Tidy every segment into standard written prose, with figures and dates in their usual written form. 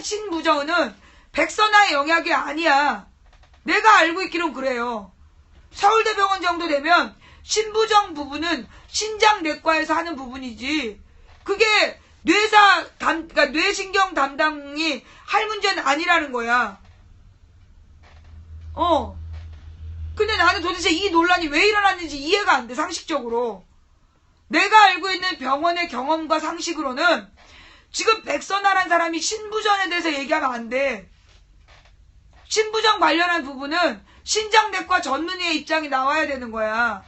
신부정은 백선아의 영역이 아니야. 내가 알고 있기론 그래요. 서울대병원 정도 되면 신부정 부분은 신장내과에서 하는 부분이지. 그게 그러니까 뇌신경 담당이 할 문제는 아니라는 거야. 근데 나는 도대체 이 논란이 왜 일어났는지 이해가 안 돼, 상식적으로. 내가 알고 있는 병원의 경험과 상식으로는 지금 백선아란 사람이 신부전에 대해서 얘기하면 안 돼. 신부전 관련한 부분은 신장내과 전문의의 입장이 나와야 되는 거야.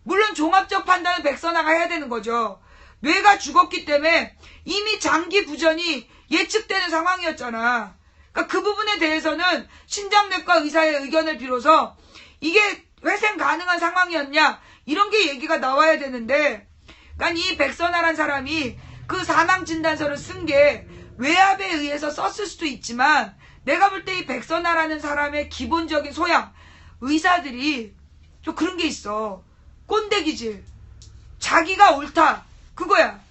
물론 종합적 판단은 백선아가 해야 되는 거죠. 뇌가 죽었기 때문에 이미 장기 부전이 예측되는 상황이었잖아. 그러니까 그 부분에 대해서는 신장내과 의사의 의견을 빌어서 이게 회생 가능한 상황이었냐 이런 게 얘기가 나와야 되는데, 그러니까 이 백선아란 사람이 그 사망진단서를 쓴 게 외압에 의해서 썼을 수도 있지만, 내가 볼 때 이 백선아라는 사람의 기본적인 소양, 의사들이 좀 그런 게 있어. 꼰대기질. 자기가 옳다. 그거야.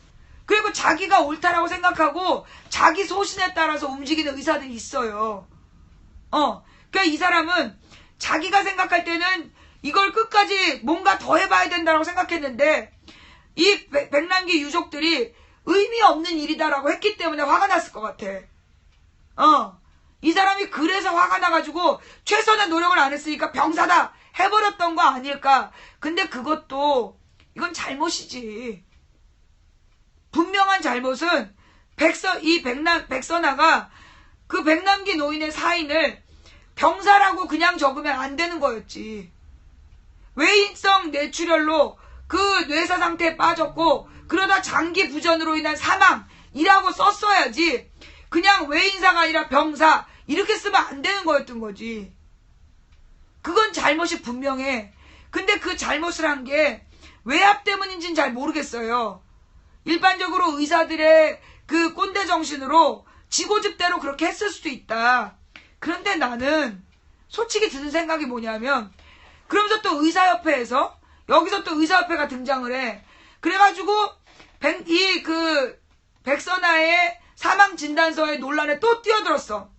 그리고 자기가 옳다라고 생각하고 자기 소신에 따라서 움직이는 의사들이 있어요. 그러니까 이 사람은 자기가 생각할 때는 이걸 끝까지 뭔가 더 해봐야 된다고 생각했는데, 이 백남기 유족들이 의미 없는 일이다라고 했기 때문에 화가 났을 것 같아. 이 사람이 그래서 화가 나가지고 최선의 노력을 안 했으니까 병사다 해버렸던 거 아닐까. 근데 그것도 이건 잘못이지. 분명한 잘못은 백선아가 그 백남기 노인의 사인을 병사라고 그냥 적으면 안 되는 거였지. 외인성 뇌출혈로 그 뇌사 상태에 빠졌고 그러다 장기 부전으로 인한 사망이라고 썼어야지, 그냥 외인사가 아니라 병사 이렇게 쓰면 안 되는 거였던 거지. 그건 잘못이 분명해. 근데 그 잘못을 한 게 외압 때문인지는 잘 모르겠어요. 일반적으로 의사들의 그 꼰대 정신으로 지고집대로 그렇게 했을 수도 있다. 그런데 나는 솔직히 드는 생각이 뭐냐면, 그러면서 또 의사협회에서 여기서 또 의사협회가 등장을 해. 그래가지고 백선아의 사망진단서의 논란에 또 뛰어들었어.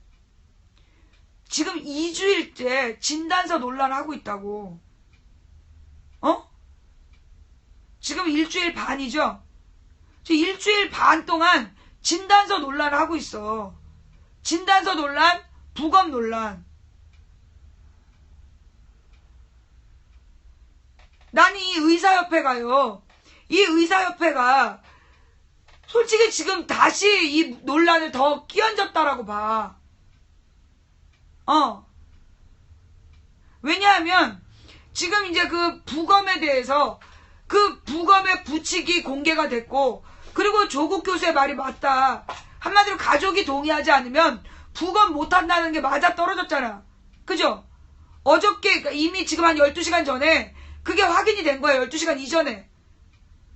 지금 2주일째 진단서 논란을 하고 있다고. 지금 일주일 반이죠? 일주일 반 동안 진단서 논란을 하고 있어. 진단서 논란, 부검 논란. 난 이 의사협회가요, 이 의사협회가 솔직히 지금 다시 이 논란을 더 끼얹었다라고 봐. 왜냐하면 지금 이제 그 부검에 대해서 그 부검의 부칙이 공개가 됐고, 그리고 조국 교수의 말이 맞다. 한마디로 가족이 동의하지 않으면 부검 못한다는 게 맞아 떨어졌잖아. 그죠? 어저께, 그러니까 이미 지금 한 12시간 전에 그게 확인이 된 거야. 12시간 이전에.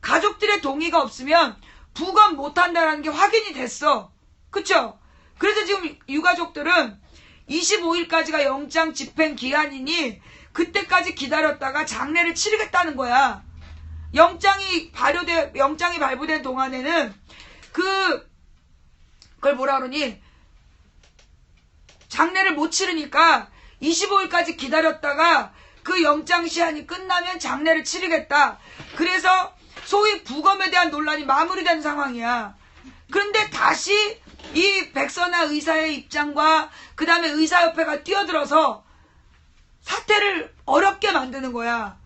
가족들의 동의가 없으면 부검 못한다는 게 확인이 됐어. 그쵸? 그래서 지금 유가족들은 25일까지가 영장 집행 기한이니 그때까지 기다렸다가 장례를 치르겠다는 거야. 영장이 발부된 동안에는 그걸 뭐라 그러니, 장례를 못 치르니까 25일까지 기다렸다가 그 영장 시한이 끝나면 장례를 치르겠다. 그래서 소위 부검에 대한 논란이 마무리된 상황이야. 그런데 다시 이 백선아 의사의 입장과 그 다음에 의사협회가 뛰어들어서 사태를 어렵게 만드는 거야.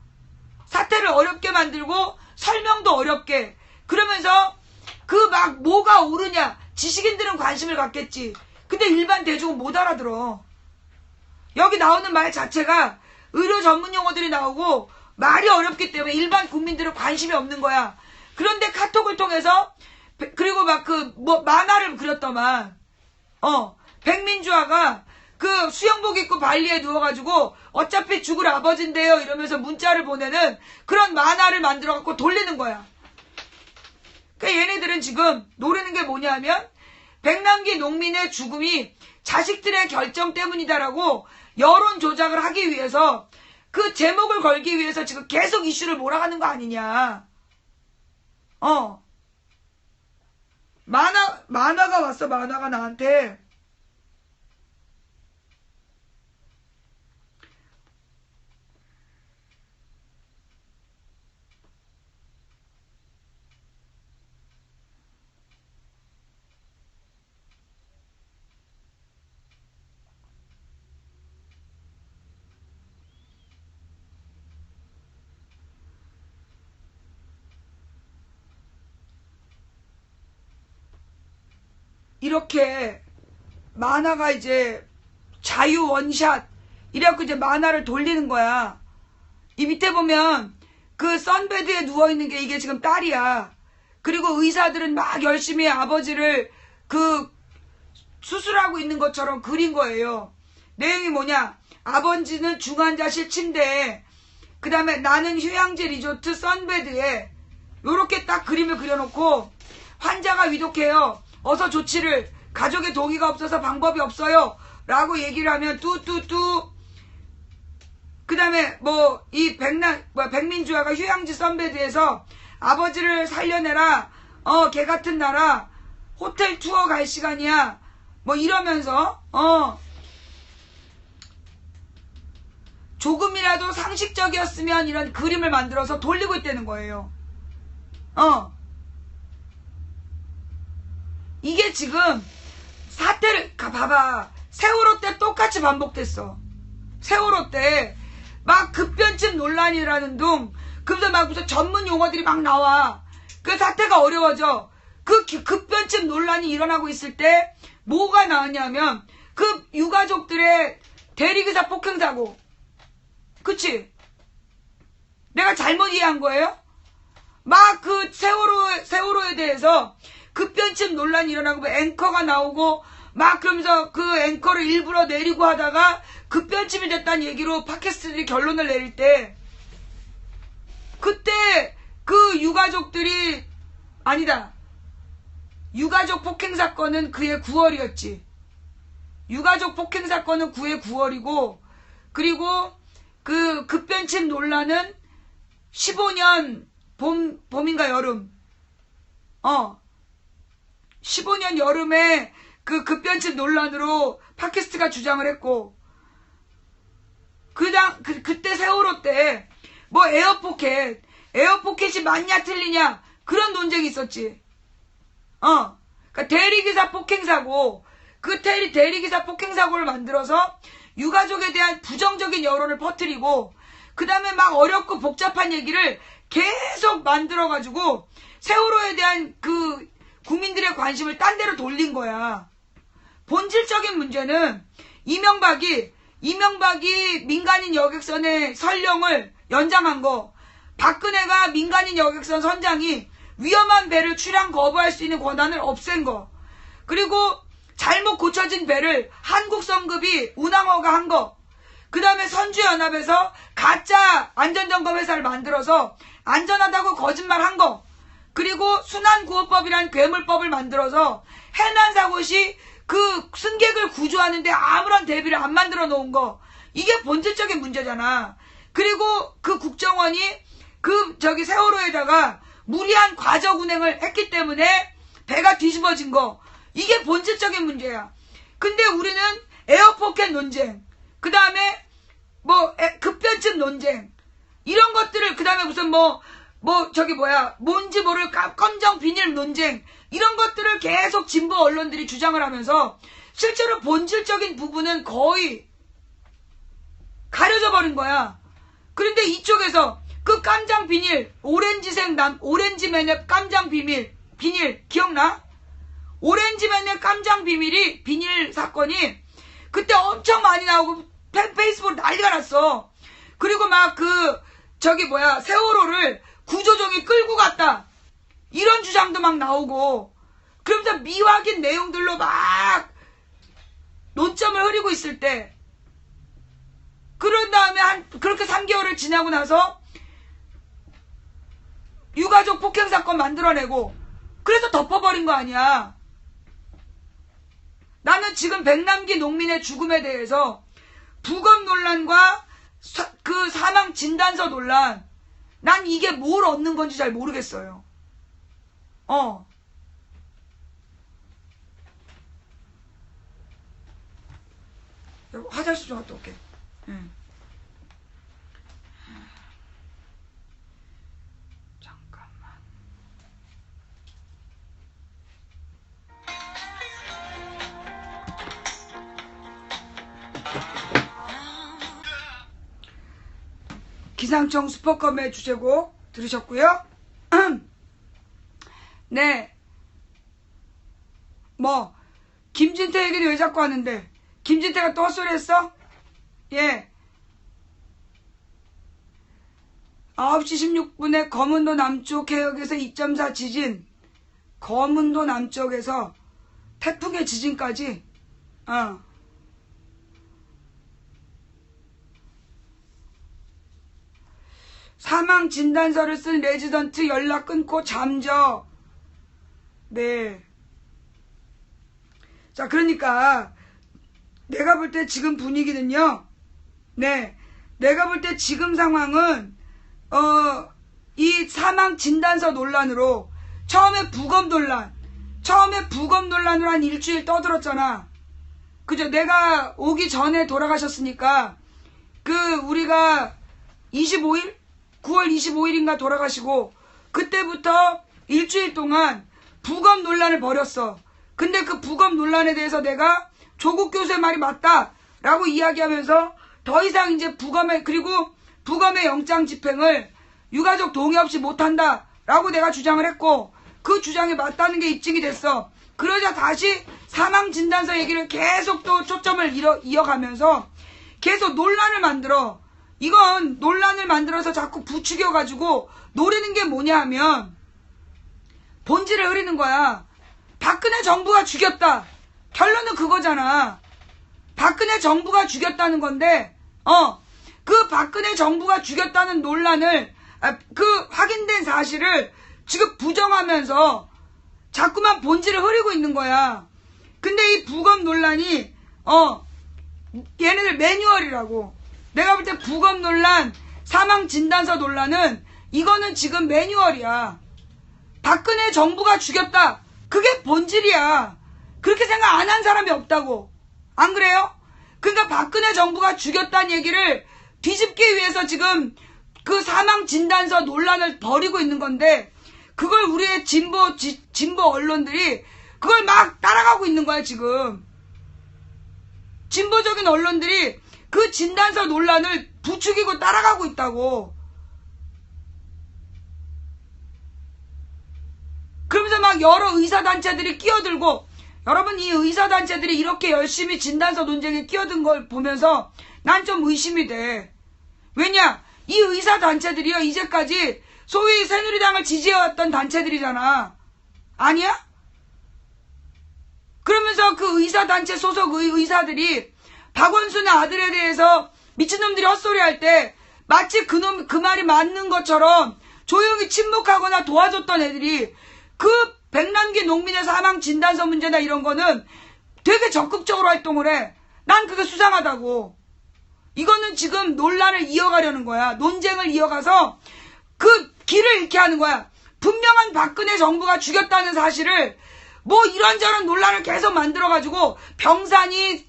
사태를 어렵게 만들고 설명도 어렵게. 그러면서 그 막 뭐가 옳으냐, 지식인들은 관심을 갖겠지. 근데 일반 대중은 못 알아들어. 여기 나오는 말 자체가 의료 전문 용어들이 나오고 말이 어렵기 때문에 일반 국민들은 관심이 없는 거야. 그런데 카톡을 통해서, 그리고 막 만화를 그렸더만, 백민주아가 그 수영복 입고 발리에 누워가지고 어차피 죽을 아버지인데요 이러면서 문자를 보내는 그런 만화를 만들어갖고 돌리는 거야. 그러니까 얘네들은 지금 노리는 게 뭐냐면, 백남기 농민의 죽음이 자식들의 결정 때문이다라고 여론 조작을 하기 위해서, 그 제목을 걸기 위해서 지금 계속 이슈를 몰아가는 거 아니냐. 만화가 왔어. 만화가 나한테. 이렇게 만화가 이제 자유 원샷 이래갖고 이제 만화를 돌리는 거야. 이 밑에 보면 그 선베드에 누워있는 게 이게 지금 딸이야. 그리고 의사들은 막 열심히 아버지를 그 수술하고 있는 것처럼 그린 거예요. 내용이 뭐냐? 아버지는 중환자실 침대에, 그 다음에 나는 휴양지 리조트 선베드에, 요렇게 딱 그림을 그려놓고 환자가 위독해요. 어서 조치를, 가족의 동의가 없어서 방법이 없어요. 라고 얘기를 하면 뚜뚜뚜. 그 다음에 뭐 이 백민주아가 휴양지 선베드에서 아버지를 살려내라. 개 같은 나라. 호텔 투어 갈 시간이야. 뭐 이러면서 조금이라도 상식적이었으면 이런 그림을 만들어서 돌리고 있다는 거예요. 이게 지금 사태를 봐봐. 세월호 때 똑같이 반복됐어. 세월호 때 막 급변증 논란이라는 둥, 그래서 막 무슨 전문 용어들이 막 나와. 그 사태가 어려워져. 그 급변증 논란이 일어나고 있을 때 뭐가 나왔냐면 그 유가족들의 대리기사 폭행사고. 그치? 내가 잘못 이해한 거예요? 막 그 세월호에 대해서 급변증 논란이 일어나고 뭐 앵커가 나오고 막 그러면서 그 앵커를 일부러 내리고 하다가 급변증이 됐다는 얘기로 팟캐스트들이 결론을 내릴 때, 그때 그 유가족들이, 아니다, 유가족 폭행 사건은 그해 9월이었지. 유가족 폭행 사건은 그해 9월이고, 그리고 그 급변증 논란은 15년 봄인가 여름. 15년 여름에 그 급변증 논란으로 팟캐스트가 주장을 했고, 그때 세월호 때 뭐 에어포켓이 맞냐 틀리냐 그런 논쟁이 있었지. 그러니까 대리기사 폭행사고, 그 대리기사 폭행사고를 만들어서 유가족에 대한 부정적인 여론을 퍼뜨리고, 그 다음에 막 어렵고 복잡한 얘기를 계속 만들어가지고 세월호에 대한 그 국민들의 관심을 딴 데로 돌린 거야. 본질적인 문제는 이명박이 민간인 여객선의 선령을 연장한 거, 박근혜가 민간인 여객선 선장이 위험한 배를 출항 거부할 수 있는 권한을 없앤 거, 그리고 잘못 고쳐진 배를 한국성급이 운항허가 한 거, 그 다음에 선주연합에서 가짜 안전점검 회사를 만들어서 안전하다고 거짓말한 거, 그리고 순환구호법이란 괴물법을 만들어서 해난사고 시 그 승객을 구조하는데 아무런 대비를 안 만들어 놓은 거, 이게 본질적인 문제잖아. 그리고 그 국정원이 세월호에다가 무리한 과적 운행을 했기 때문에 배가 뒤집어진 거, 이게 본질적인 문제야. 근데 우리는 에어포켓 논쟁, 그 다음에 급변증 논쟁, 이런 것들을, 그 다음에 무슨 뭔지 모를 검정 비닐 논쟁, 이런 것들을 계속 진보 언론들이 주장을 하면서 실제로 본질적인 부분은 거의 가려져 버린 거야. 그런데 이쪽에서 그 깜장 비닐, 오렌지맨의 깜장 비닐 기억나? 오렌지맨의 깜장 비닐 사건이 그때 엄청 많이 나오고 페이스북으로 난리가 났어. 그리고 막 세월호를 구조종이 끌고 갔다, 이런 주장도 막 나오고, 그러면서 미확인 내용들로 막 논점을 흐리고 있을 때, 그런 다음에 그렇게 3개월을 지나고 나서 유가족 폭행 사건 만들어내고, 그래서 덮어버린 거 아니야. 나는 지금 백남기 농민의 죽음에 대해서 부검 논란과 그 사망 진단서 논란, 난 이게 뭘 얻는 건지 잘 모르겠어요. 화장실 좀 갔다 올게. 잠깐만. 기상청 슈퍼컴의 주제곡 들으셨고요. 네. 뭐 김진태 얘기를 왜 자꾸 하는데, 김진태가 또 헛소리 했어? 예. 9시 16분에 검은도 남쪽 해역에서 2.4 지진, 검은도 남쪽에서 태풍의 지진까지, 사망 진단서를 쓴 레지던트 연락 끊고 잠적. 네. 자, 그러니까 내가 볼 때 지금 분위기는요. 네. 내가 볼 때 지금 상황은 이 사망 진단서 논란으로 처음에 부검 논란으로 한 일주일 떠들었잖아. 그죠? 내가 오기 전에 돌아가셨으니까 우리가 25일? 9월 25일인가 돌아가시고 그때부터 일주일 동안 부검 논란을 벌였어. 근데 그 부검 논란에 대해서 내가 조국 교수의 말이 맞다라고 이야기하면서 더 이상 이제 그리고 부검의 영장 집행을 유가족 동의 없이 못한다라고 내가 주장을 했고, 그 주장이 맞다는 게 입증이 됐어. 그러자 다시 사망진단서 얘기를 계속 또 초점을 이어가면서 계속 논란을 만들어. 이건 논란을 만들어서 자꾸 부추겨가지고 노리는 게 뭐냐 하면 본질을 흐리는 거야. 박근혜 정부가 죽였다. 결론은 그거잖아. 박근혜 정부가 죽였다는 건데, 그 박근혜 정부가 죽였다는 논란을, 그 확인된 사실을 지금 부정하면서 자꾸만 본질을 흐리고 있는 거야. 근데 이 부검 논란이, 얘네들 매뉴얼이라고. 내가 볼 때 부검 논란, 사망 진단서 논란은 이거는 지금 매뉴얼이야. 박근혜 정부가 죽였다. 그게 본질이야. 그렇게 생각 안 한 사람이 없다고. 안 그래요? 그러니까 박근혜 정부가 죽였다는 얘기를 뒤집기 위해서 지금 그 사망 진단서 논란을 벌이고 있는 건데, 그걸 우리의 진보 언론들이 그걸 막 따라가고 있는 거야, 지금. 진보적인 언론들이 그 진단서 논란을 부추기고 따라가고 있다고. 그러면서 막 여러 의사단체들이 끼어들고, 여러분, 이 의사단체들이 이렇게 열심히 진단서 논쟁에 끼어든 걸 보면서 난 좀 의심이 돼. 왜냐? 이 의사단체들이요, 이제까지 소위 새누리당을 지지해왔던 단체들이잖아. 아니야? 그러면서 그 의사단체 소속 의사들이 박원순의 아들에 대해서 미친놈들이 헛소리할 때 마치 그 말이 맞는 것처럼 조용히 침묵하거나 도와줬던 애들이 그 백남기 농민의 사망 진단서 문제나 이런 거는 되게 적극적으로 활동을 해. 난 그게 수상하다고. 이거는 지금 논란을 이어가려는 거야. 논쟁을 이어가서 그 길을 잃게 하는 거야. 분명한 박근혜 정부가 죽였다는 사실을 뭐 이런저런 논란을 계속 만들어가지고 병사니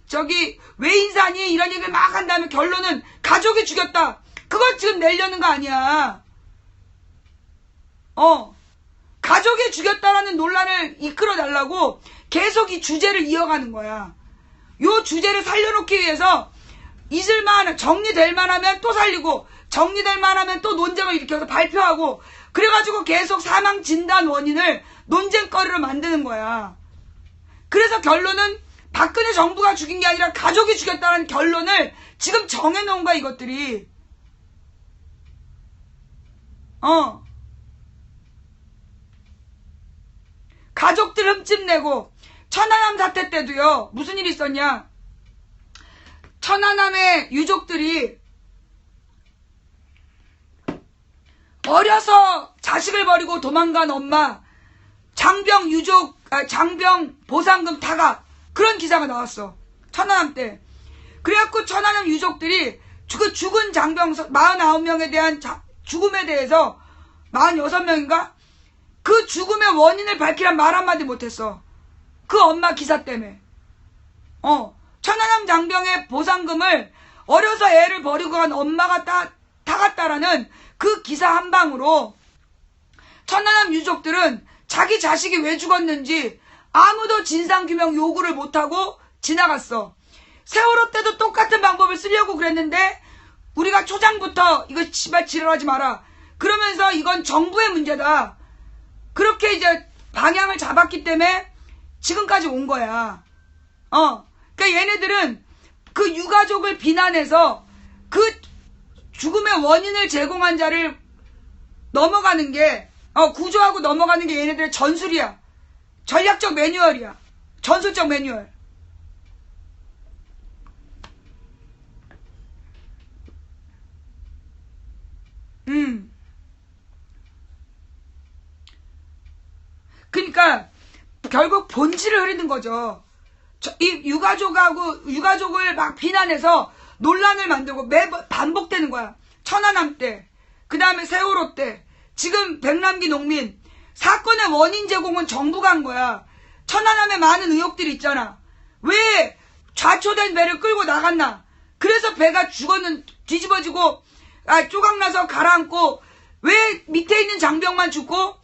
외인사니 이런 얘기를 막 한 다음에 결론은 가족이 죽였다. 그걸 지금 내려는 거 아니야. 가족이 죽였다라는 논란을 이끌어달라고 계속 이 주제를 이어가는 거야. 요 주제를 살려놓기 위해서 정리될 만하면 또 살리고, 정리될 만하면 또 논쟁을 일으켜서 발표하고, 그래가지고 계속 사망 진단 원인을 논쟁거리로 만드는 거야. 그래서 결론은 박근혜 정부가 죽인 게 아니라 가족이 죽였다는 결론을 지금 정해놓은 거야, 이것들이. 가족들 흠집내고, 천안함 사태 때도요, 무슨 일이 있었냐. 천안함의 유족들이 어려서 자식을 버리고 도망간 엄마, 장병 보상금 타가, 그런 기사가 나왔어. 천안함 때. 그래갖고 천안함 유족들이 그 죽은 장병 49명에 대한 죽음에 대해서 46명인가? 그 죽음의 원인을 밝히란 말 한마디 못했어. 그 엄마 기사 때문에. 천안함 장병의 보상금을 어려서 애를 버리고 간 엄마가 타갔다라는 그 기사 한 방으로 천안함 유족들은 자기 자식이 왜 죽었는지 아무도 진상규명 요구를 못하고 지나갔어. 세월호 때도 똑같은 방법을 쓰려고 그랬는데 우리가 초장부터 이거 씨발 지랄하지 마라 그러면서 이건 정부의 문제다 그렇게 이제 방향을 잡았기 때문에 지금까지 온 거야. 그러니까 얘네들은 그 유가족을 비난해서 그 죽음의 원인을 제공한 자를 넘어가는 게 구조하고 넘어가는 게 얘네들의 전술이야. 전략적 매뉴얼이야. 전술적 매뉴얼. 그러니까 결국 본질을 흐리는 거죠. 이 유가족을 막 비난해서 논란을 만들고 매번 반복되는 거야. 천안함 때, 그 다음에 세월호 때, 지금 백남기 농민 사건의 원인 제공은 정부가 한 거야. 천안함에 많은 의혹들이 있잖아. 왜 좌초된 배를 끌고 나갔나? 그래서 배가 뒤집어지고 쪼각나서 가라앉고 왜 밑에 있는 장병만 죽고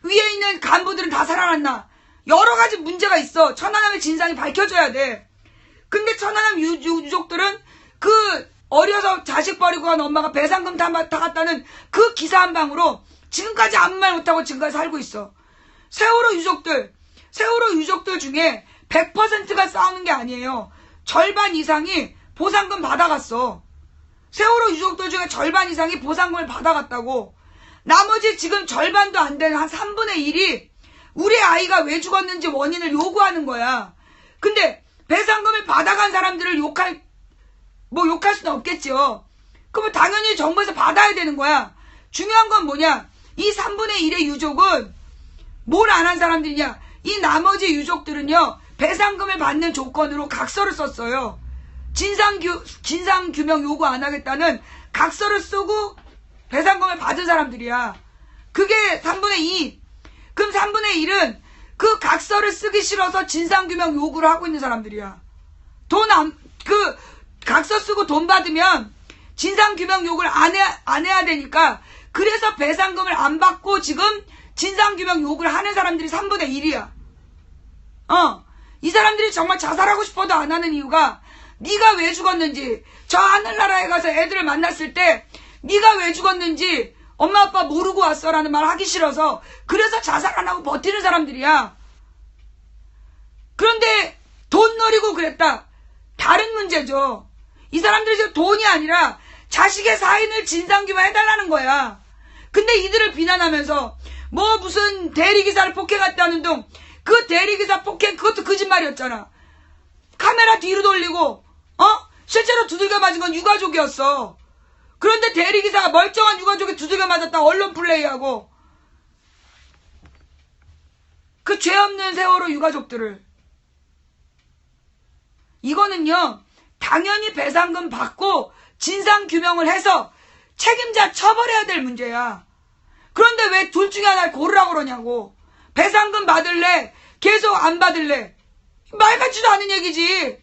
위에 있는 간부들은 다 살아났나? 여러 가지 문제가 있어. 천안함의 진상이 밝혀져야 돼. 근데 천안함 유족들은 그 어려서 자식 버리고 간 엄마가 배상금 타갔다는 그 기사 한 방으로 지금까지 아무 말 못하고 지금까지 살고 있어. 세월호 유족들 중에 100%가 싸우는 게 아니에요. 절반 이상이 보상금 받아갔어. 세월호 유족들 중에 절반 이상이 보상금을 받아갔다고. 나머지 지금 절반도 안 되는 한 3분의 1이 우리 아이가 왜 죽었는지 원인을 요구하는 거야. 근데 배상금을 받아간 사람들을 욕할 수는 없겠죠. 그럼 당연히 정부에서 받아야 되는 거야. 중요한 건 뭐냐? 이 3분의 1의 유족은 뭘 안 한 사람들이냐? 이 나머지 유족들은요, 배상금을 받는 조건으로 각서를 썼어요. 진상규명 요구 안 하겠다는 각서를 쓰고 배상금을 받은 사람들이야. 그게 3분의 2. 그럼 3분의 1은 그 각서를 쓰기 싫어서 진상규명 요구를 하고 있는 사람들이야. 각서 쓰고 돈 받으면 진상규명 요구를 안 해야 되니까 그래서 배상금을 안 받고 지금 진상규명 요구를 하는 사람들이 3분의 1이야. 이 사람들이 정말 자살하고 싶어도 안 하는 이유가 네가 왜 죽었는지, 저 하늘나라에 가서 애들을 만났을 때 네가 왜 죽었는지 엄마 아빠 모르고 왔어라는 말 하기 싫어서 그래서 자살 안 하고 버티는 사람들이야. 그런데 돈 노리고 그랬다. 다른 문제죠. 이 사람들이 지금 돈이 아니라 자식의 사인을 진상규명해달라는 거야. 근데 이들을 비난하면서 무슨 대리기사를 폭행했다는 둥, 그 대리기사 폭행 그것도 거짓말이었잖아. 카메라 뒤로 돌리고 실제로 두들겨 맞은 건 유가족이었어. 그런데 대리기사가 멀쩡한 유가족에 두들겨 맞았다 언론 플레이하고 그 죄 없는 세월호 유가족들을. 이거는요, 당연히 배상금 받고 진상규명을 해서 책임자 처벌해야 될 문제야. 그런데 왜 둘 중에 하나를 고르라고 그러냐고. 배상금 받을래? 계속 안 받을래? 말 같지도 않은 얘기지.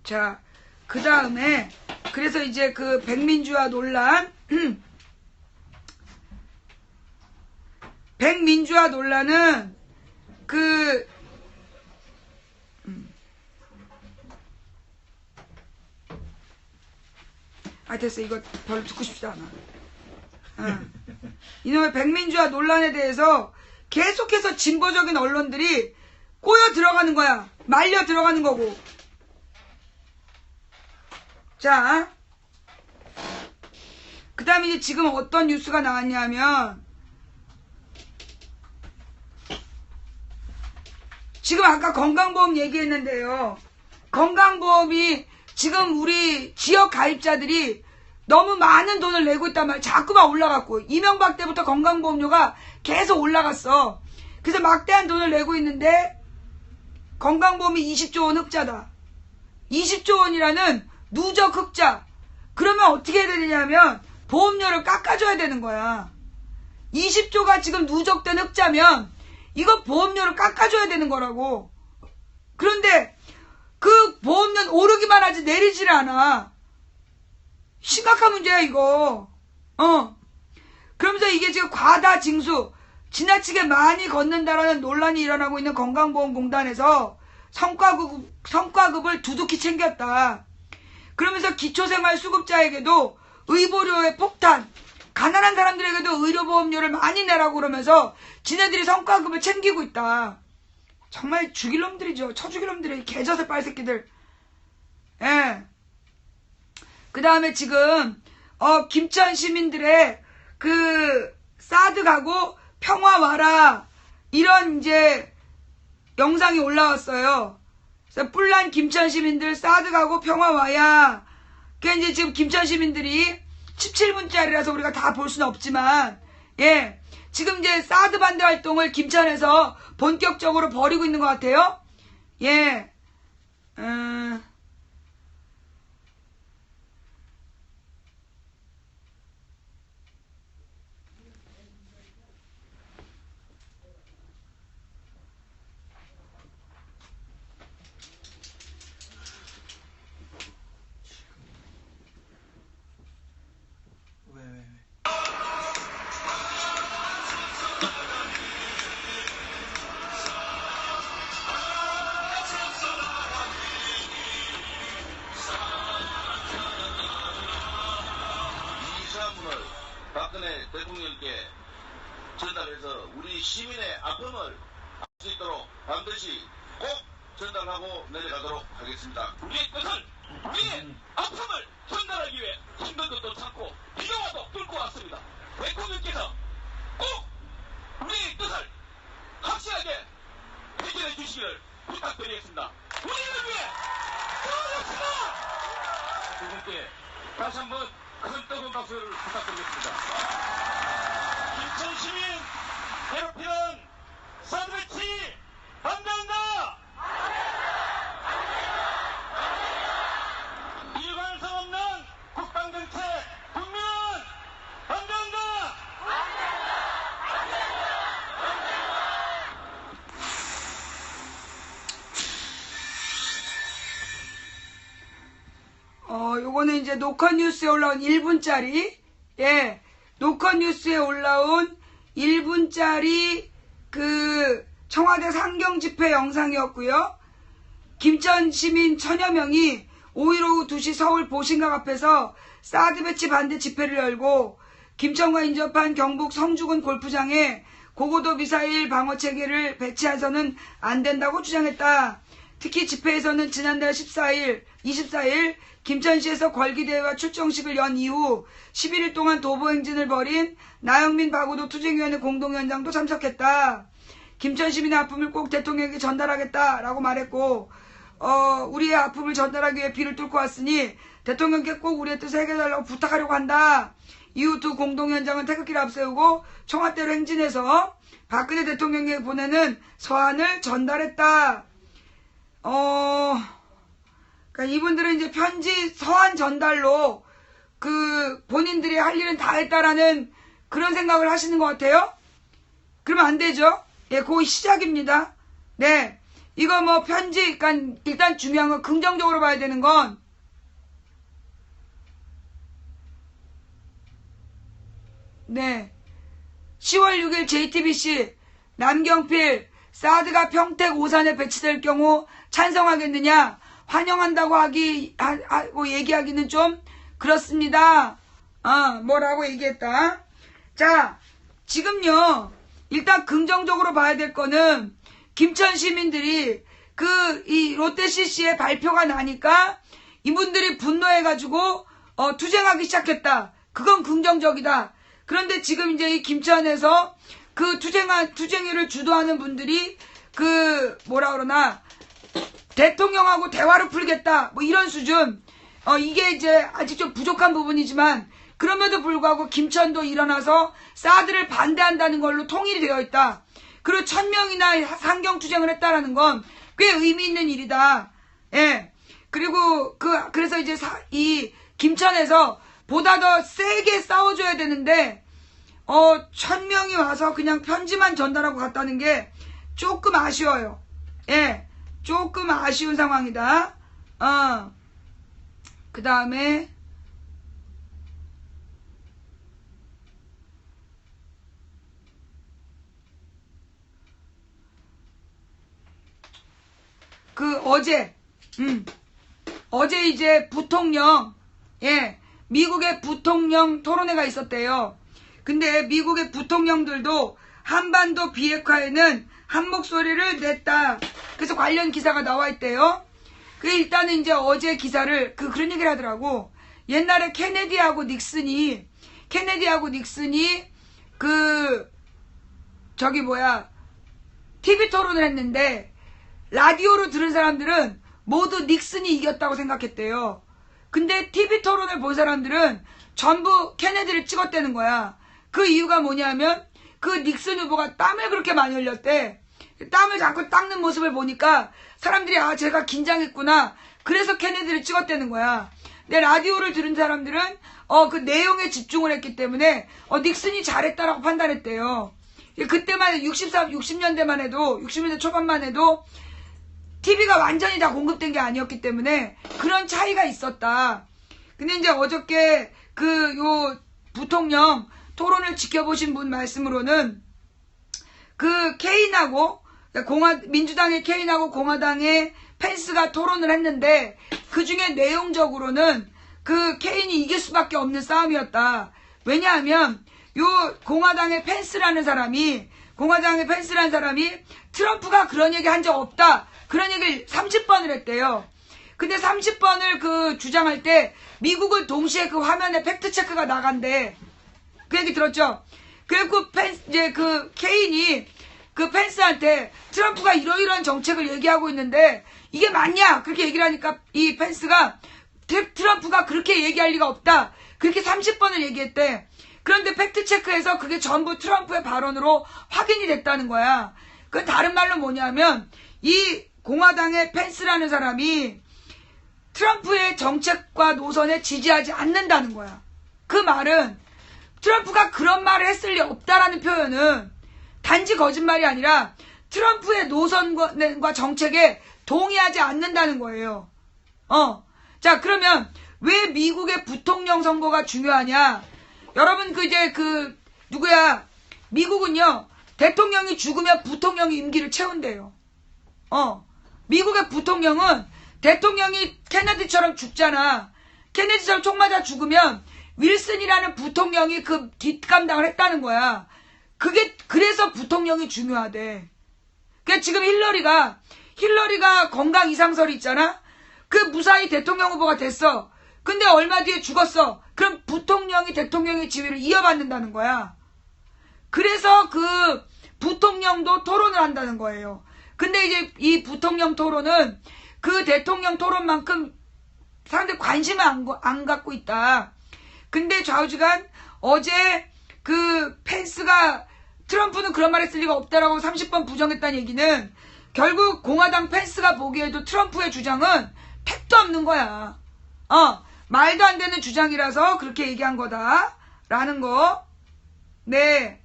자, 그 다음에 그래서 이제 그 백민주화 논란 백민주화 논란은 됐어. 이거 별로 듣고 싶지 않아. 이놈의 백민주화 논란에 대해서 계속해서 진보적인 언론들이 꼬여 들어가는 거야. 말려 들어가는 거고. 자, 그 다음에 이제 지금 어떤 뉴스가 나왔냐면, 지금 아까 건강보험 얘기했는데요. 건강보험이 지금 우리 지역 가입자들이 너무 많은 돈을 내고 있단 말이야. 자꾸만 올라갔고, 이명박 때부터 건강보험료가 계속 올라갔어. 그래서 막대한 돈을 내고 있는데 건강보험이 20조 원 흑자다. 20조 원이라는 누적 흑자. 그러면 어떻게 해야 되냐면 보험료를 깎아줘야 되는 거야. 20조가 지금 누적된 흑자면 이거 보험료를 깎아줘야 되는 거라고. 그런데 그 보험료는 오르기만 하지 내리질 않아. 심각한 문제야 이거. 그러면서 이게 지금 과다 징수, 지나치게 많이 걷는다라는 논란이 일어나고 있는 건강보험공단에서 성과급을 두둑히 챙겼다. 그러면서 기초생활수급자에게도 의보료의 폭탄, 가난한 사람들에게도 의료보험료를 많이 내라고 그러면서 지네들이 성과급을 챙기고 있다. 정말 죽일 놈들이죠. 쳐죽일 놈들이 개젖을 빨새끼들. 예. 그 다음에 지금 김천 시민들의 그 사드 가고 평화 와라 이런 이제 영상이 올라왔어요. 그래서 뿔난 김천 시민들 사드 가고 평화 와야. 그게 이제 지금 김천 시민들이 17분짜리라서 우리가 다 볼 수는 없지만, 예, 지금 이제 사드 반대 활동을 김천에서 본격적으로 벌이고 있는 것 같아요. 예, 박근혜 대통령께 전달해서 우리 시민의 아픔을 알 수 있도록 반드시 꼭 전달하고 내려가도록 하겠습니다. 우리의 뜻은 우리의 아픔을 전달하기 위해 힘든 것도 참고 비교와도 뚫고 왔습니다. 대통령께서 꼭 우리의 뜻을 확실하게 해결해 주시기를 부탁드리겠습니다. 우리를 위해 싸워봅시다. 두 분께 다시 한번 큰 뜨거운 박수를 부탁드리겠습니다. 김천 시민 괴롭히는 사드 배치 반대한다! 일관성 없는 국방정책 국민은 반대한다! 요거는 이제 노컷뉴스에 올라온 1분짜리, 예, 노컷뉴스에 올라온 1분짜리 그 청와대 상경 집회 영상이었고요. 김천 시민 천여 명이 5일 오후 2시 서울 보신각 앞에서 사드 배치 반대 집회를 열고 김천과 인접한 경북 성주군 골프장에 고고도 미사일 방어 체계를 배치해서는 안 된다고 주장했다. 특히 집회에서는 지난달 24일 김천시에서 걸기대회와 출정식을 연 이후 11일 동안 도보행진을 벌인 나영민 바구도 투쟁위원회 공동위원장도 참석했다. 김천 시민의 아픔을 꼭 대통령에게 전달하겠다라고 말했고, 우리의 아픔을 전달하기 위해 비를 뚫고 왔으니 대통령께 꼭 우리의 뜻을 해결해달라고 부탁하려고 한다. 이후 두 공동위원장은 태극기를 앞세우고 청와대로 행진해서 박근혜 대통령에게 보내는 서한을 전달했다. 그러니까 이분들은 이제 편지 서한 전달로 그 본인들이 할 일은 다 했다라는 그런 생각을 하시는 것 같아요. 그러면 안 되죠. 예, 그거 시작입니다. 네, 이거 뭐 편지, 그러니까 일단 중요한 건 긍정적으로 봐야 되는 건 네, 10월 6일 JTBC 남경필 사드가 평택 오산에 배치될 경우 찬성하겠느냐, 환영한다고 하고 얘기하기는 좀 그렇습니다. 뭐라고 얘기했다. 자, 지금요, 일단 긍정적으로 봐야 될 거는 김천 시민들이 이 롯데 CC의 발표가 나니까 이분들이 분노해가지고 투쟁하기 시작했다. 그건 긍정적이다. 그런데 지금 이제 이 김천에서 그 투쟁회를 주도하는 분들이 뭐라 그러나 대통령하고 대화를 풀겠다. 뭐 이런 수준. 이게 이제 아직 좀 부족한 부분이지만 그럼에도 불구하고 김천도 일어나서 사드를 반대한다는 걸로 통일이 되어 있다. 그리고 1000명이나 상경투쟁을 했다라는 건 꽤 의미 있는 일이다. 예. 그리고 그래서 이제 이 김천에서 보다 더 세게 싸워줘야 되는데 1000명이 와서 그냥 편지만 전달하고 갔다는 게 조금 아쉬워요. 예, 조금 아쉬운 상황이다. 그 다음에 어제 이제 부통령, 예, 미국의 부통령 토론회가 있었대요. 근데 미국의 부통령들도 한반도 비핵화에는 한 목소리를 냈다. 그래서 관련 기사가 나와 있대요. 그 일단은 이제 어제 기사를 그런 얘기를 하더라고. 옛날에 케네디하고 닉슨이 TV 토론을 했는데 라디오로 들은 사람들은 모두 닉슨이 이겼다고 생각했대요. 근데 TV 토론을 본 사람들은 전부 케네디를 찍었다는 거야. 그 이유가 뭐냐면 그 닉슨 후보가 땀을 그렇게 많이 흘렸대. 땀을 자꾸 닦는 모습을 보니까 사람들이 제가 긴장했구나. 그래서 케네디를 찍었다는 거야. 근데 라디오를 들은 사람들은 그 내용에 집중을 했기 때문에 닉슨이 잘했다라고 판단했대요. 그때만 60년대만 해도 60년대 초반만 해도 TV가 완전히 다 공급된 게 아니었기 때문에 그런 차이가 있었다. 근데 이제 어저께 요 부통령 토론을 지켜보신 분 말씀으로는 케인하고 민주당의 케인하고 공화당의 펜스가 토론을 했는데 그 중에 내용적으로는 케인이 이길 수밖에 없는 싸움이었다. 왜냐하면 요 공화당의 펜스라는 사람이 트럼프가 그런 얘기 한 적 없다. 그런 얘기를 30번을 했대요. 근데 30번을 주장할 때 미국은 동시에 그 화면에 팩트체크가 나간대. 그 얘기 들었죠? 그리고 케인이 펜스한테 트럼프가 이러이러한 정책을 얘기하고 있는데 이게 맞냐? 그렇게 얘기를 하니까 이 펜스가 트럼프가 그렇게 얘기할 리가 없다. 그렇게 30번을 얘기했대. 그런데 팩트체크에서 그게 전부 트럼프의 발언으로 확인이 됐다는 거야. 그 다른 말로 뭐냐면 이 공화당의 펜스라는 사람이 트럼프의 정책과 노선에 지지하지 않는다는 거야. 그 말은 트럼프가 그런 말을 했을 리 없다라는 표현은 단지 거짓말이 아니라 트럼프의 노선과 정책에 동의하지 않는다는 거예요. 자, 그러면 왜 미국의 부통령 선거가 중요하냐? 여러분 누구야? 미국은요, 대통령이 죽으면 부통령이 임기를 채운대요. 미국의 부통령은 대통령이 케네디처럼 죽잖아. 케네디처럼 총 맞아 죽으면 윌슨이라는 부통령이 그 뒷감당을 했다는 거야. 그래서 부통령이 중요하대. 그러니까 지금 힐러리가 건강 이상설이 있잖아? 그 무사히 대통령 후보가 됐어. 근데 얼마 뒤에 죽었어. 그럼 부통령이 대통령의 지위를 이어받는다는 거야. 그래서 부통령도 토론을 한다는 거예요. 근데 이제 이 부통령 토론은 그 대통령 토론만큼 사람들이 관심을 안 갖고 있다. 근데 좌우지간 어제 펜스가 트럼프는 그런 말 했을 리가 없다라고 30번 부정했다는 얘기는 결국 공화당 펜스가 보기에도 트럼프의 주장은 택도 없는 거야. 말도 안 되는 주장이라서 그렇게 얘기한 거다라는 거. 네.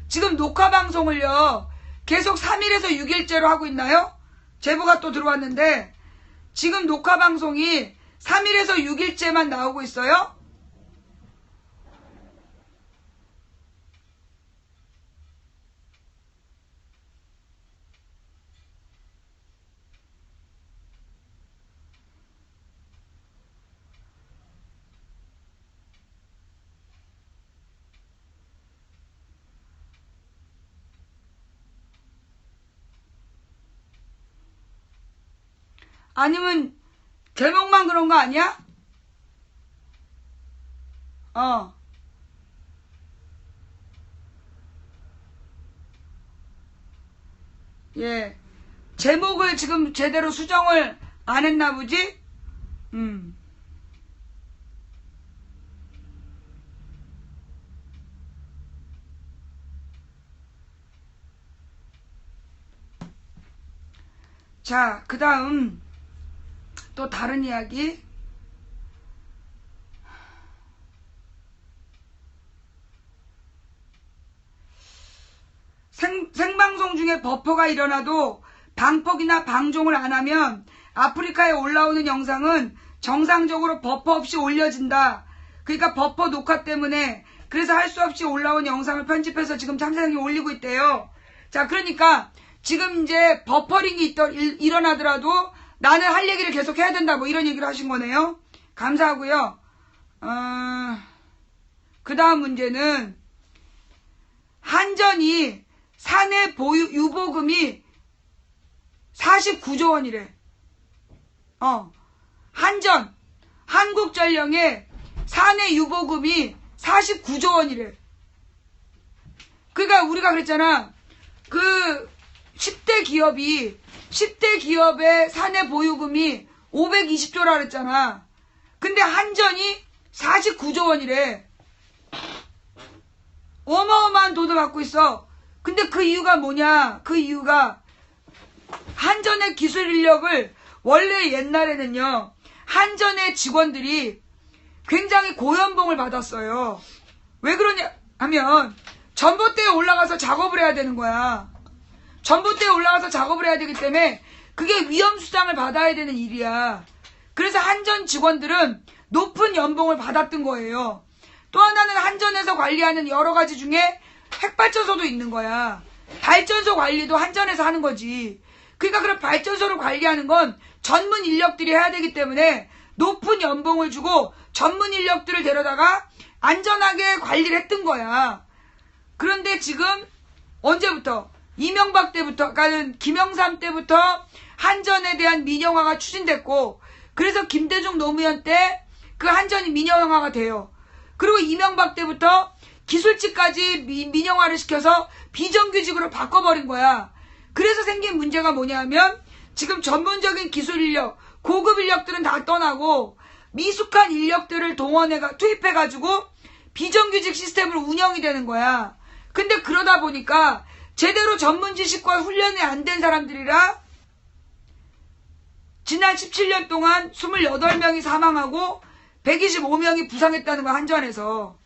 지금 녹화 방송을요, 계속 3일에서 6일째로 하고 있나요? 제보가 또 들어왔는데, 지금 녹화 방송이 3일에서 6일째만 나오고 있어요? 아니면 제목만 그런 거 아니야? 예. 제목을 지금 제대로 수정을 안 했나 보지? 자, 그 다음 또 다른 이야기. 중에 버퍼가 일어나도 방폭이나 방종을 안 하면 아프리카에 올라오는 영상은 정상적으로 버퍼 없이 올려진다. 그러니까 버퍼 녹화 때문에 그래서 할 수 없이 올라온 영상을 편집해서 지금 참사장이 올리고 있대요. 자, 그러니까 지금 이제 버퍼링이 일어나더라도 나는 할 얘기를 계속 해야 된다. 뭐 이런 얘기를 하신 거네요. 감사하고요. 그 다음 문제는 한전이 사내 보유 유보금이 49조 원이래. 한전, 한국전력의 사내 유보금이 49조 원이래. 그러니까 우리가 그랬잖아. 그 10대 기업의 사내 보유금이 520조라 그랬잖아. 근데 한전이 49조 원이래. 어마어마한 돈을 갖고 있어. 근데 그 이유가 뭐냐? 그 이유가 한전의 기술 인력을 원래 옛날에는요. 한전의 직원들이 굉장히 고연봉을 받았어요. 왜 그러냐 하면 전봇대에 올라가서 작업을 해야 되는 거야. 전봇대에 올라가서 작업을 해야 되기 때문에 그게 위험수당을 받아야 되는 일이야. 그래서 한전 직원들은 높은 연봉을 받았던 거예요. 또 하나는 한전에서 관리하는 여러 가지 중에 핵발전소도 있는 거야. 발전소 관리도 한전에서 하는 거지. 그러니까 그런 발전소를 관리하는 건 전문 인력들이 해야 되기 때문에 높은 연봉을 주고 전문 인력들을 데려다가 안전하게 관리를 했던 거야. 그런데 지금 언제부터? 이명박 때부터, 그러니까 김영삼 때부터 한전에 대한 민영화가 추진됐고, 그래서 김대중 노무현 때 그 한전이 민영화가 돼요. 그리고 이명박 때부터 기술직까지 민영화를 시켜서 비정규직으로 바꿔버린 거야. 그래서 생긴 문제가 뭐냐면 지금 전문적인 기술 인력, 고급 인력들은 다 떠나고 미숙한 인력들을 투입해가지고 비정규직 시스템으로 운영이 되는 거야. 근데 그러다 보니까 제대로 전문 지식과 훈련이 안 된 사람들이라 지난 17년 동안 28명이 사망하고 125명이 부상했다는 거야, 한전에서.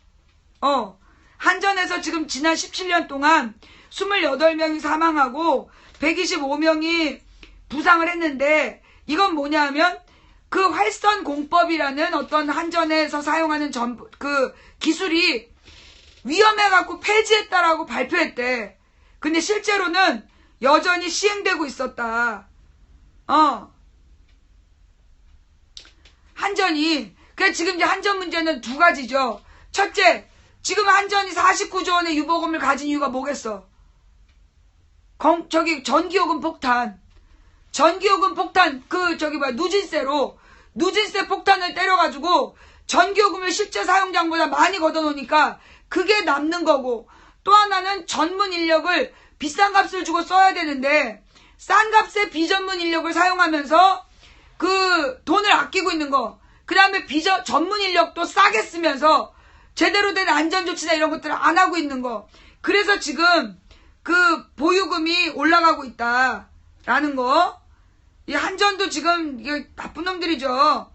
한전에서 지금 지난 17년 동안 28명이 사망하고 125명이 부상을 했는데 이건 뭐냐면 그 활선 공법이라는 어떤 한전에서 사용하는 그 기술이 위험해갖고 폐지했다라고 발표했대. 근데 실제로는 여전히 시행되고 있었다. 한전이, 그러니까 지금 이제 한전 문제는 두 가지죠. 첫째, 지금 한전이 49조 원의 유보금을 가진 이유가 뭐겠어? 전기요금 폭탄. 누진세 폭탄을 때려가지고 전기요금을 실제 사용량보다 많이 걷어놓으니까 그게 남는 거고, 또 하나는 전문 인력을 비싼 값을 주고 써야 되는데 싼 값에 비전문 인력을 사용하면서 그 돈을 아끼고 있는 거. 그 다음에 전문 인력도 싸게 쓰면서 제대로 된 안전조치나 이런 것들을 안 하고 있는 거. 그래서 지금 그 보유금이 올라가고 있다라는 거. 이 한전도 지금 이게 나쁜 놈들이죠.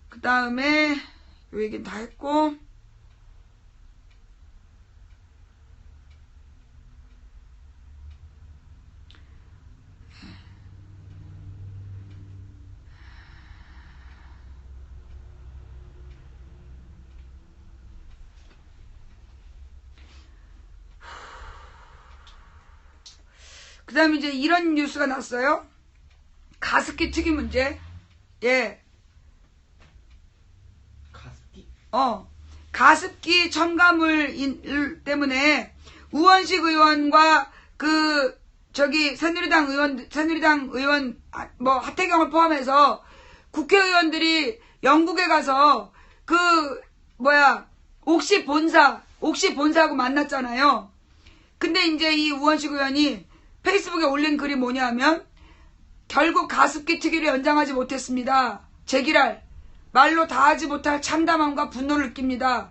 그 다음에 요 얘기는 다 했고. 그 다음에 이제 이런 뉴스가 났어요. 가습기 특이 문제. 예. 가습기? 가습기 첨가물 때문에 우원식 의원과 새누리당 의원, 하태경을 포함해서 국회의원들이 영국에 가서 옥시 본사하고 만났잖아요. 근데 이제 이 우원식 의원이 페이스북에 올린 글이 뭐냐면 결국 가습기 특위를 연장하지 못했습니다. 제기랄 말로 다하지 못할 참담함과 분노를 느낍니다.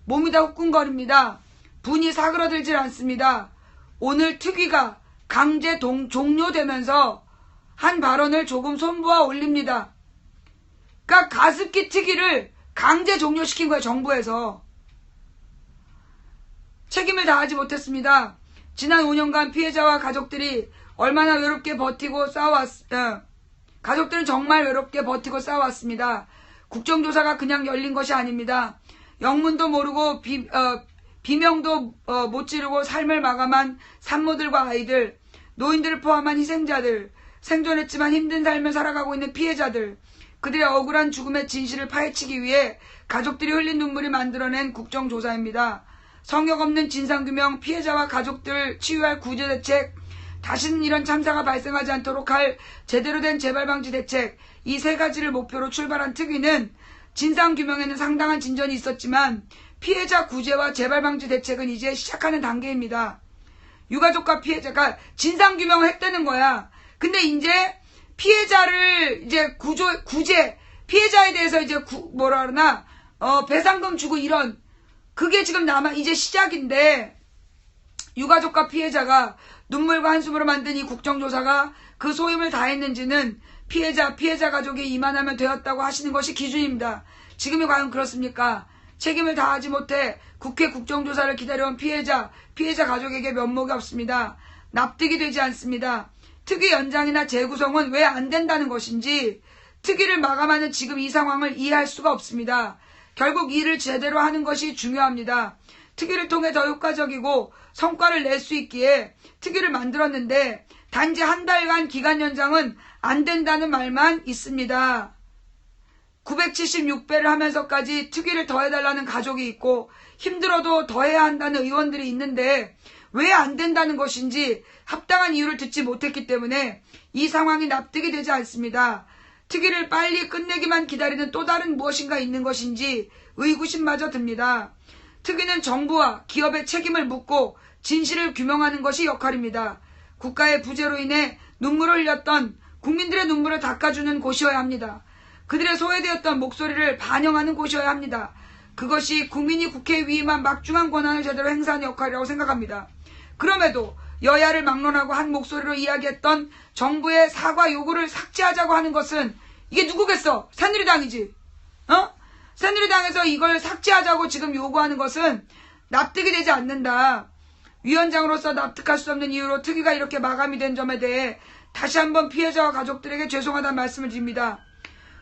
몸이 다 후끈거립니다. 분이 사그러들질 않습니다. 오늘 특위가 강제 종료되면서 한 발언을 조금 손보아 올립니다. 그러니까 가습기 특위를 강제 종료시킨 거예요. 정부에서. 책임을 다하지 못했습니다. 지난 5년간 피해자와 가족들이 얼마나 외롭게 버티고 가족들은 정말 외롭게 버티고 싸워왔습니다. 국정조사가 그냥 열린 것이 아닙니다. 영문도 모르고 비명도 못 지르고 삶을 마감한 산모들과 아이들, 노인들을 포함한 희생자들, 생존했지만 힘든 삶을 살아가고 있는 피해자들, 그들의 억울한 죽음의 진실을 파헤치기 위해 가족들이 흘린 눈물이 만들어낸 국정조사입니다. 성역 없는 진상규명, 피해자와 가족들 치유할 구제대책, 다시는 이런 참사가 발생하지 않도록 할 제대로 된 재발방지 대책, 이 세 가지를 목표로 출발한 특위는 진상규명에는 상당한 진전이 있었지만 피해자 구제와 재발방지 대책은 이제 시작하는 단계입니다. 유가족과 피해자가 진상규명을 했다는 거야. 근데 이제 피해자를 이제 구제, 피해자에 대해서 이제 배상금 주고 이런, 그게 지금 이제 시작인데, 유가족과 피해자가 눈물과 한숨으로 만든 이 국정조사가 그 소임을 다했는지는 피해자 가족이 이만하면 되었다고 하시는 것이 기준입니다. 지금이 과연 그렇습니까? 책임을 다하지 못해 국회 국정조사를 기다려온 피해자 가족에게 면목이 없습니다. 납득이 되지 않습니다. 특위 연장이나 재구성은 왜 안 된다는 것인지, 특위를 마감하는 지금 이 상황을 이해할 수가 없습니다. 결국 일을 제대로 하는 것이 중요합니다. 특위를 통해 더 효과적이고 성과를 낼 수 있기에 특위를 만들었는데 단지 한 달간 기간 연장은 안 된다는 말만 있습니다. 976배를 하면서까지 특위를 더해달라는 가족이 있고 힘들어도 더해야 한다는 의원들이 있는데 왜 안 된다는 것인지 합당한 이유를 듣지 못했기 때문에 이 상황이 납득이 되지 않습니다. 특위를 빨리 끝내기만 기다리는 또 다른 무엇인가 있는 것인지 의구심마저 듭니다. 특위는 정부와 기업의 책임을 묻고 진실을 규명하는 것이 역할입니다. 국가의 부재로 인해 눈물을 흘렸던 국민들의 눈물을 닦아주는 곳이어야 합니다. 그들의 소외되었던 목소리를 반영하는 곳이어야 합니다. 그것이 국민이 국회에 위임한 막중한 권한을 제대로 행사하는 역할이라고 생각합니다. 그럼에도 여야를 막론하고 한 목소리로 이야기했던 정부의 사과 요구를 삭제하자고 하는 것은 이게 누구겠어? 새누리당이지. 새누리당에서 이걸 삭제하자고 지금 요구하는 것은 납득이 되지 않는다. 위원장으로서 납득할 수 없는 이유로 특위가 이렇게 마감이 된 점에 대해 다시 한번 피해자와 가족들에게 죄송하다는 말씀을 드립니다.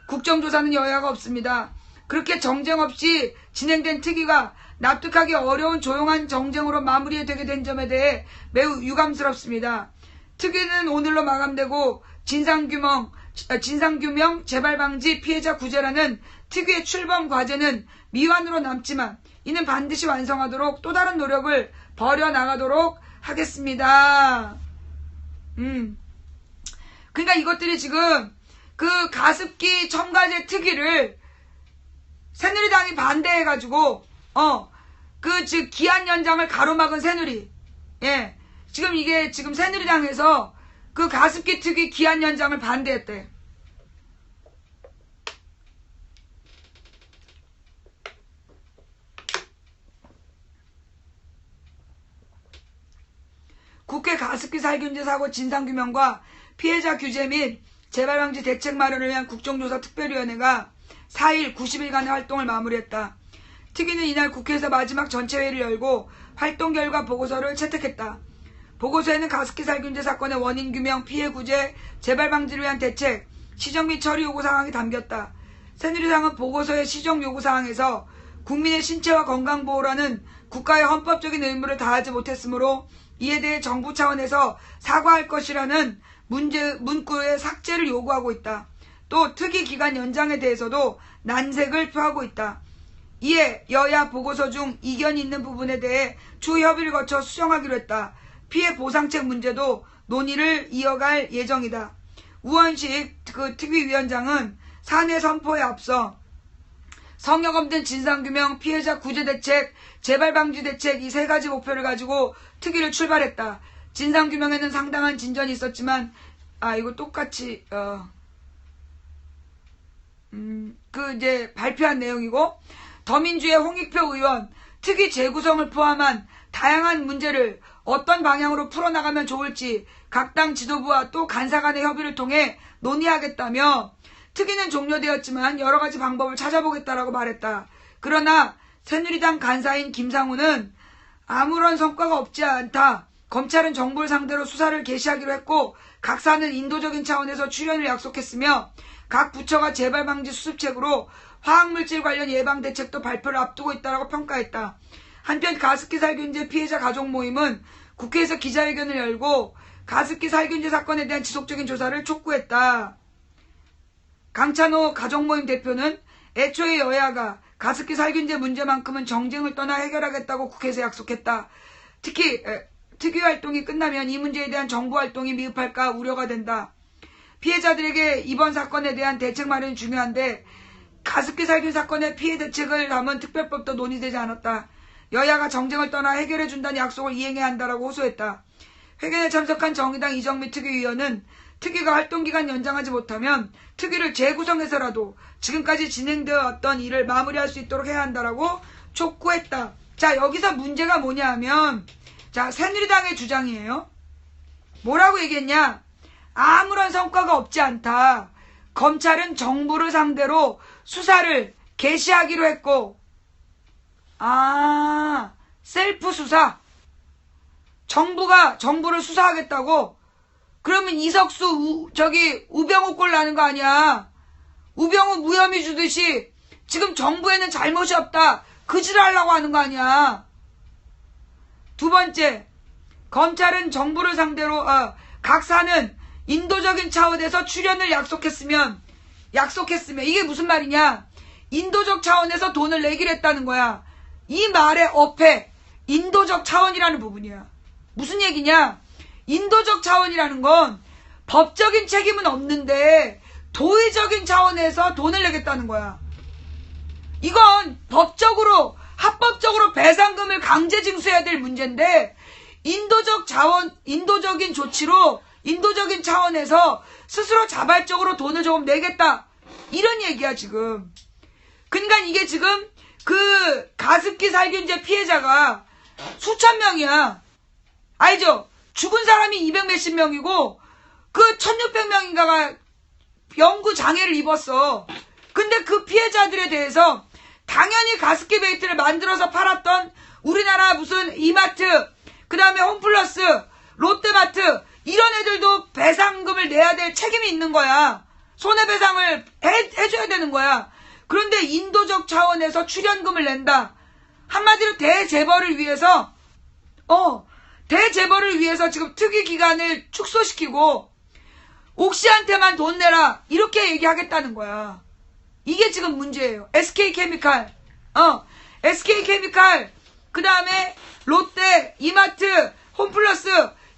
국정조사는 여야가 없습니다. 그렇게 정쟁 없이 진행된 특위가 납득하기 어려운 조용한 정쟁으로 마무리되게 된 점에 대해 매우 유감스럽습니다. 특위는 오늘로 마감되고 진상규명, 재발방지, 피해자 구제라는 특위의 출범 과제는 미완으로 남지만 이는 반드시 완성하도록 또 다른 노력을 벌여나가도록 하겠습니다. 그러니까 이것들이 지금 그 가습기 첨가제 특위를 새누리당이 반대해가지고 즉 기한 연장을 가로막은 새누리, 지금 이게 지금 새누리당에서 그 가습기 특위 기한 연장을 반대했대. 국회 가습기 살균제 사고 진상규명과 피해자 규제 및 재발방지 대책 마련을 위한 국정조사 특별위원회가 4일 90일간의 활동을 마무리했다. 특위는 이날 국회에서 마지막 전체회의를 열고 활동 결과 보고서를 채택했다. 보고서에는 가습기 살균제 사건의 원인 규명, 피해 구제, 재발 방지를 위한 대책, 시정 및 처리 요구사항이 담겼다. 새누리당은 보고서의 시정 요구사항에서 국민의 신체와 건강보호라는 국가의 헌법적인 의무를 다하지 못했으므로 이에 대해 정부 차원에서 사과할 것이라는 문구의 삭제를 요구하고 있다. 또 특위 기간 연장에 대해서도 난색을 표하고 있다. 이에 여야 보고서 중 이견이 있는 부분에 대해 추후 협의를 거쳐 수정하기로 했다. 피해 보상책 문제도 논의를 이어갈 예정이다. 우원식 특위위원장은 사내 선포에 앞서 성역 없는 진상규명, 피해자 구제대책, 재발방지 대책 이 세 가지 목표를 가지고 특위를 출발했다. 진상규명에는 상당한 진전이 있었지만 이거 똑같이 이제 발표한 내용이고, 더민주의 홍익표 의원 특위 재구성을 포함한 다양한 문제를 어떤 방향으로 풀어나가면 좋을지 각 당 지도부와 또 간사 간의 협의를 통해 논의하겠다며 특위는 종료되었지만 여러 가지 방법을 찾아보겠다라고 말했다. 그러나 새누리당 간사인 김상우는 아무런 성과가 없지 않다. 검찰은 정부를 상대로 수사를 개시하기로 했고 각 사는 인도적인 차원에서 출연을 약속했으며 각 부처가 재발 방지 수습책으로 화학물질 관련 예방 대책도 발표를 앞두고 있다고 평가했다. 한편 가습기 살균제 피해자 가족 모임은 국회에서 기자회견을 열고 가습기 살균제 사건에 대한 지속적인 조사를 촉구했다. 강찬호 가족모임 대표는 애초에 여야가 가습기 살균제 문제만큼은 정쟁을 떠나 해결하겠다고 국회에서 약속했다. 특히 특위 활동이 끝나면 이 문제에 대한 정부 활동이 미흡할까 우려가 된다. 피해자들에게 이번 사건에 대한 대책 마련이 중요한데 가습기 살균 사건의 피해 대책을 담은 특별법도 논의되지 않았다. 여야가 정쟁을 떠나 해결해준다는 약속을 이행해야 한다라고 호소했다. 회견에 참석한 정의당 이정미 특위위원은 특위가 활동기간 연장하지 못하면 특위를 재구성해서라도 지금까지 진행되어 왔던 일을 마무리할 수 있도록 해야 한다라고 촉구했다. 자, 여기서 문제가 뭐냐 하면 자, 새누리당의 주장이에요. 뭐라고 얘기했냐? 아무런 성과가 없지 않다. 검찰은 정부를 상대로 수사를 개시하기로 했고 셀프 수사. 정부가 정부를 수사하겠다고? 그러면 이석수 우병우 꼴 나는 거 아니야. 우병우 무혐의 주듯이 지금 정부에는 잘못이 없다. 그 짓을 하려고 하는 거 아니야. 두 번째, 검찰은 정부를 상대로 각 사는 인도적인 차원에서 출연을 약속했으면 이게 무슨 말이냐? 인도적 차원에서 돈을 내기로 했다는 거야. 이 말의 어폐, 인도적 차원이라는 부분이야. 무슨 얘기냐? 인도적 차원이라는 건 법적인 책임은 없는데 도의적인 차원에서 돈을 내겠다는 거야. 이건 법적으로 합법적으로 배상금을 강제 징수해야 될 문제인데 인도적인 조치로 인도적인 차원에서 스스로 자발적으로 돈을 조금 내겠다. 이런 얘기야 지금. 그러니까 이게 지금 그 가습기 살균제 피해자가 수천 명이야. 알죠? 죽은 사람이 200 몇십 명이고 그 1600명인가가 영구 장애를 입었어. 근데 그 피해자들에 대해서 당연히 가습기 베이트를 만들어서 팔았던 우리나라 무슨 이마트, 그 다음에 홈플러스, 롯데마트 이런 애들도 배상금을 내야 될 책임이 있는 거야. 손해배상을 해줘야 되는 거야. 그런데 인도적 차원에서 출연금을 낸다. 한마디로 대재벌을 위해서 지금 특위 기간을 축소시키고 옥시한테만 돈 내라 이렇게 얘기하겠다는 거야. 이게 지금 문제예요. SK케미칼 그 다음에 롯데, 이마트, 홈플러스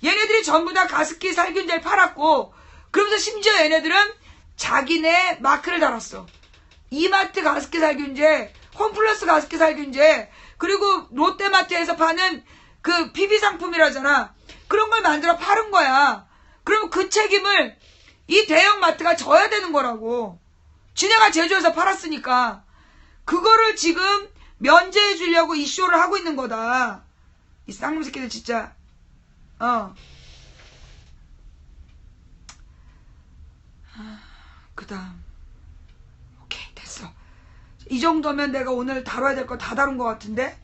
얘네들이 전부 다 가습기 살균제를 팔았고 그러면서 심지어 얘네들은 자기네 마크를 달았어. 이마트 가습기 살균제, 홈플러스 가습기 살균제, 그리고 롯데마트에서 파는 그 PB 상품이라잖아. 그런 걸 만들어 파는 거야. 그러면 그 책임을 이 대형마트가 져야 되는 거라고. 지네가 제조해서 팔았으니까. 그거를 지금 면제해 주려고 이슈를 하고 있는 거다. 이 쌍놈 새끼들 진짜. 그 다음. 오케이, 됐어. 이 정도면 내가 오늘 다뤄야 될 거 다 다룬 것 같은데?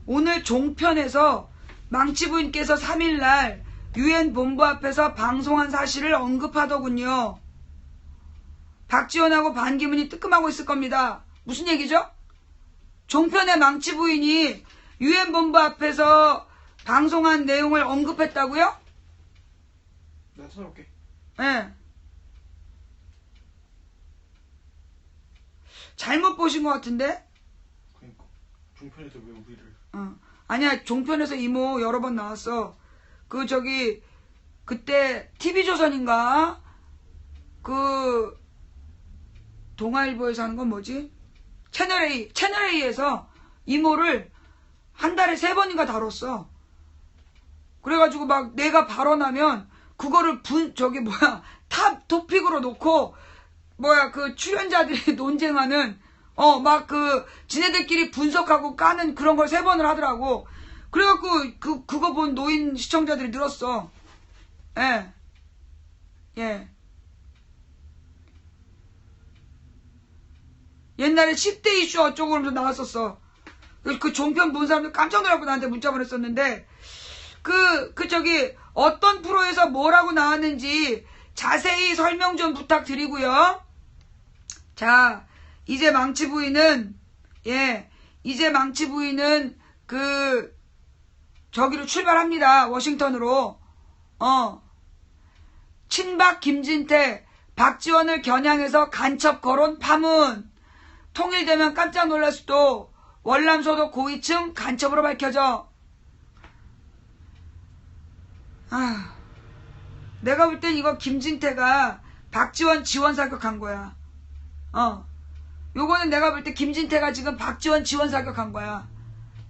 오늘 종편에서 망치 부인께서 3일날 UN 본부 앞에서 방송한 사실을 언급하더군요. 박지원하고 반기문이 뜨끔하고 있을 겁니다. 무슨 얘기죠? 종편의 망치 부인이 UN 본부 앞에서 방송한 내용을 언급했다고요? 내가 찾아볼게. 네. 잘못 보신 것 같은데? 그러니까 종편에서 왜 우리를? 아니야, 종편에서 이모 여러 번 나왔어. 그때 TV조선인가? 동아일보에서 하는 건 뭐지? 채널A에서 이모를 한 달에 3번인가 다뤘어. 그래가지고 막 내가 발언하면 그거를 탑 토픽으로 놓고 그 출연자들이 논쟁하는 지네들끼리 분석하고 까는 그런 걸 3번을 하더라고. 그래갖고 그거 본 노인 시청자들이 늘었어. 예. 옛날에 10대 이슈 어쩌고 그러면서 나왔었어. 그 종편 본 사람들 깜짝 놀라고 나한테 문자 보냈었는데, 어떤 프로에서 뭐라고 나왔는지 자세히 설명 좀 부탁드리고요. 자, 이제 망치 부인은 저기로 출발합니다. 워싱턴으로. 친박 김진태, 박지원을 겨냥해서 간첩 거론 파문. 통일되면 깜짝 놀랄 수도. 월남소도 고위층 간첩으로 밝혀져. 내가 볼 땐 이거 김진태가 박지원 지원 사격한 거야. 요거는 내가 볼 때 김진태가 지금 박지원 지원 사격한 거야.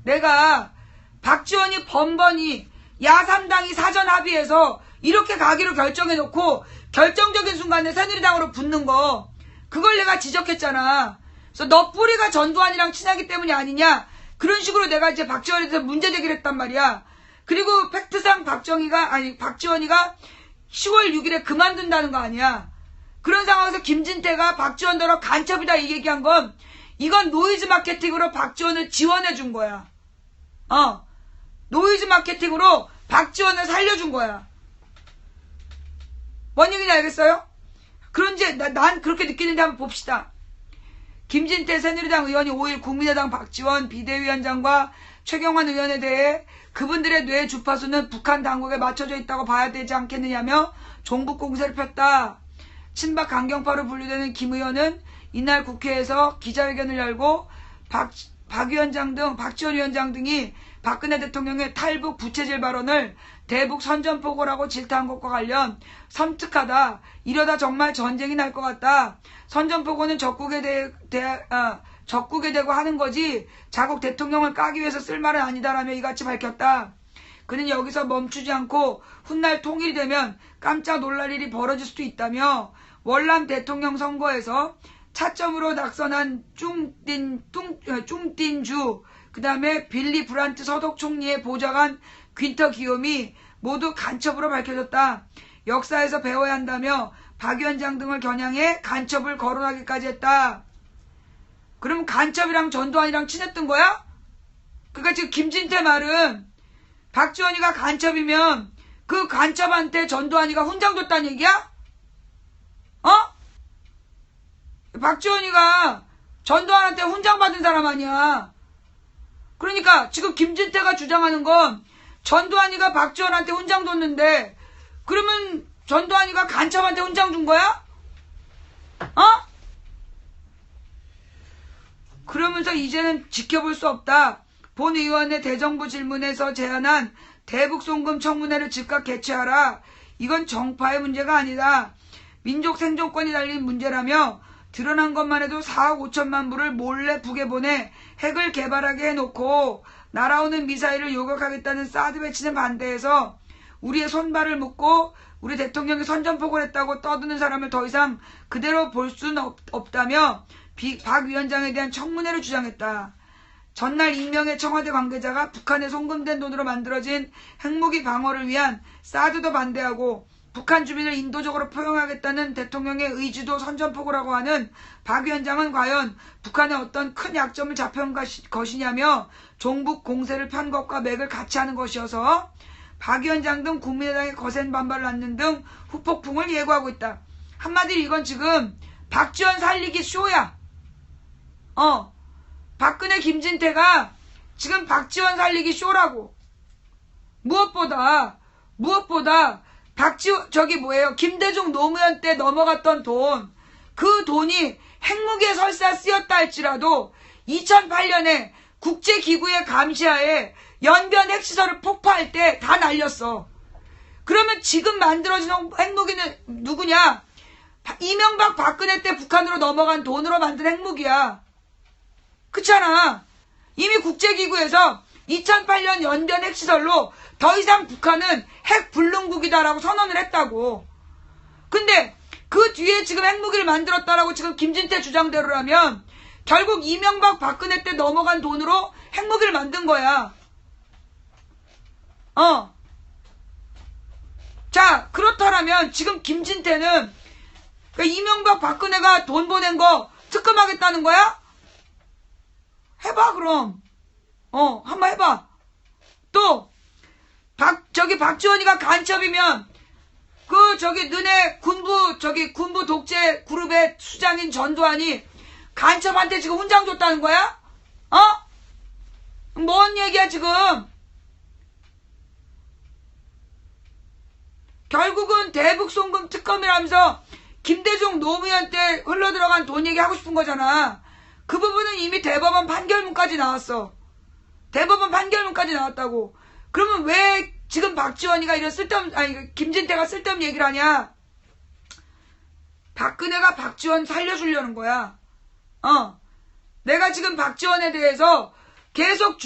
내가 박지원이 번번이 야3당이 사전 합의해서 이렇게 가기로 결정해놓고 결정적인 순간에 새누리당으로 붙는 거, 그걸 내가 지적했잖아. 그래서 너 뿌리가 전두환이랑 친하기 때문이 아니냐, 그런 식으로 내가 이제 박지원에 대해서 문제제기를 했단 말이야. 그리고 팩트상 박지원이가 10월 6일에 그만둔다는 거 아니야. 그런 상황에서 김진태가 박지원더러 간첩이다 이 얘기한 건, 이건 노이즈 마케팅으로 박지원을 지원해 준 거야. 노이즈 마케팅으로 박지원을 살려준 거야. 뭔 얘기인지 알겠어요? 그런지 난 그렇게 느끼는데 한번 봅시다. 김진태 새누리당 의원이 5일 국민의당 박지원 비대위원장과 최경환 의원에 대해 그분들의 뇌 주파수는 북한 당국에 맞춰져 있다고 봐야 되지 않겠느냐며 종북 공세를 폈다. 친박 강경파로 분류되는 김 의원은 이날 국회에서 기자회견을 열고 박지원 위원장 등이 박근혜 대통령의 탈북 부채질 발언을 대북 선전포고라고 질타한 것과 관련 섬뜩하다. 이러다 정말 전쟁이 날 것 같다. 선전포고는 적국에 대고 하는 거지 자국 대통령을 까기 위해서 쓸 말은 아니다라며 이같이 밝혔다. 그는 여기서 멈추지 않고 훗날 통일이 되면 깜짝 놀랄 일이 벌어질 수도 있다며 월남 대통령 선거에서 차점으로 낙선한 쭝띵주, 그 다음에 빌리 브란트 서독 총리의 보좌관 퀸터 기욤이 모두 간첩으로 밝혀졌다. 역사에서 배워야 한다며 박 위원장 등을 겨냥해 간첩을 거론하기까지 했다. 그럼 간첩이랑 전두환이랑 친했던 거야? 그러니까 지금 김진태 말은 박지원이가 간첩이면 그 간첩한테 전두환이가 훈장 줬다는 얘기야? 박지원이가 전두환한테 훈장 받은 사람 아니야. 그러니까 지금 김진태가 주장하는 건 전두환이가 박지원한테 훈장 줬는데, 그러면 전두환이가 간첩한테 훈장 준 거야? 그러면서 이제는 지켜볼 수 없다. 본 의원의 대정부 질문에서 제안한 대북 송금 청문회를 즉각 개최하라. 이건 정파의 문제가 아니다. 민족 생존권이 달린 문제라며 드러난 것만 해도 4억 5천만 불을 몰래 북에 보내 핵을 개발하게 해놓고 날아오는 미사일을 요격하겠다는 사드 배치는 반대해서 우리의 손발을 묶고 우리 대통령이 선전포고를 했다고 떠드는 사람을 더 이상 그대로 볼 수는 없다며 박 위원장에 대한 청문회를 주장했다. 전날 익명의 청와대 관계자가 북한에 송금된 돈으로 만들어진 핵무기 방어를 위한 사드도 반대하고 북한 주민을 인도적으로 포용하겠다는 대통령의 의지도 선전포고라고 하는 박 위원장은 과연 북한의 어떤 큰 약점을 잡혀온 것이냐며 종북 공세를 편 것과 맥을 같이 하는 것이어서 박 위원장 등 국민의당의 거센 반발을 낳는 등 후폭풍을 예고하고 있다. 한마디로 이건 지금 박지원 살리기 쇼야. 박근혜 김진태가 지금 박지원 살리기 쇼라고. 무엇보다 김대중 노무현 때 넘어갔던 돈, 그 돈이 핵무기에 설사 쓰였다 할지라도 2008년에 국제기구의 감시하에 연변 핵시설을 폭파할 때 다 날렸어. 그러면 지금 만들어진 핵무기는 누구냐? 이명박 박근혜 때 북한으로 넘어간 돈으로 만든 핵무기야. 그렇잖아. 이미 국제기구에서 2008년 연변 핵시설로 더 이상 북한은 핵 불능국이다라고 선언을 했다고. 근데 그 뒤에 지금 핵무기를 만들었다라고 지금 김진태 주장대로라면 결국 이명박 박근혜 때 넘어간 돈으로 핵무기를 만든 거야. 자, 그렇다면 지금 김진태는 이명박 박근혜가 돈 보낸 거 특검하겠다는 거야? 해봐, 그럼. 한번 해봐. 또, 박지원이가 간첩이면, 너네 군부 독재 그룹의 수장인 전두환이 간첩한테 지금 훈장 줬다는 거야? 뭔 얘기야, 지금? 결국은 대북송금 특검이라면서 김대중 노무현 때 흘러들어간 돈 얘기하고 싶은 거잖아. 그 부분은 이미 대법원 판결문까지 나왔어. 대법원 판결문까지 나왔다고. 그러면 왜 지금 박지원이가 김진태가 쓸데없는 얘기를 하냐? 박근혜가 박지원 살려주려는 거야. 내가 지금 박지원에 대해서 계속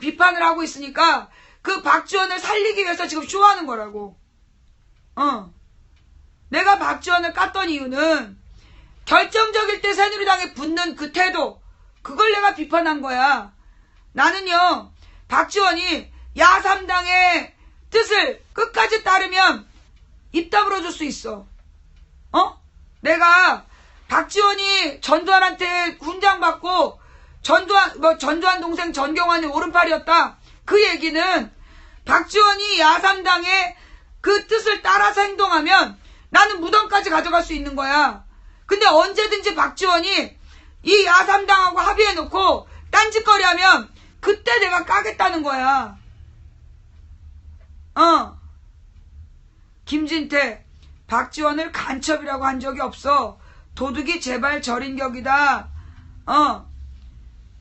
비판을 하고 있으니까 그 박지원을 살리기 위해서 지금 쇼하는 거라고. 내가 박지원을 깠던 이유는 결정적일 때 새누리당에 붙는 그 태도, 그걸 내가 비판한 거야. 나는요, 박지원이 야3당의 뜻을 끝까지 따르면 입 다물어 줄 수 있어. 내가 박지원이 전두환한테 훈장 받고 전두환 동생 전경환이 오른팔이었다. 그 얘기는 박지원이 야3당의 그 뜻을 따라서 행동하면 나는 무덤까지 가져갈 수 있는 거야. 근데 언제든지 박지원이 이 야3당하고 합의해놓고 딴짓거리 하면 그때 내가 까겠다는 거야. 김진태, 박지원을 간첩이라고 한 적이 없어. 도둑이 제발 저린 격이다.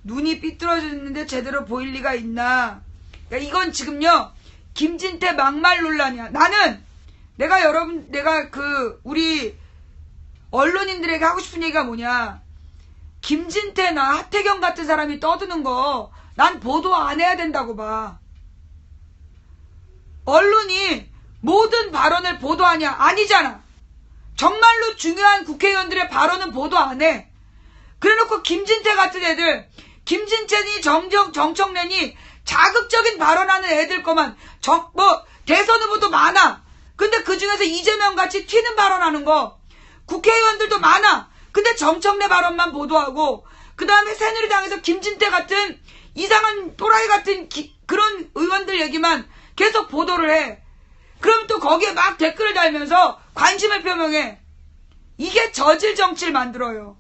눈이 삐뚤어졌는데 제대로 보일 리가 있나. 그러니까 이건 지금요, 김진태 막말 논란이야. 내가 우리 언론인들에게 하고 싶은 얘기가 뭐냐. 김진태나 하태경 같은 사람이 떠드는 거, 난 보도 안 해야 된다고 봐. 언론이 모든 발언을 보도하냐? 아니잖아. 정말로 중요한 국회의원들의 발언은 보도 안 해. 그래놓고 김진태 같은 애들, 김진태니 정청래니 자극적인 발언하는 애들 거만 대선 후보도 많아. 근데 그 중에서 이재명 같이 튀는 발언하는 거 국회의원들도 많아. 근데 정청래 발언만 보도하고 그 다음에 새누리당에서 김진태 같은 이상한 또라이 같은 그런 의원들 얘기만 계속 보도를 해. 그럼 또 거기에 막 댓글을 달면서 관심을 표명해. 이게 저질 정치를 만들어요.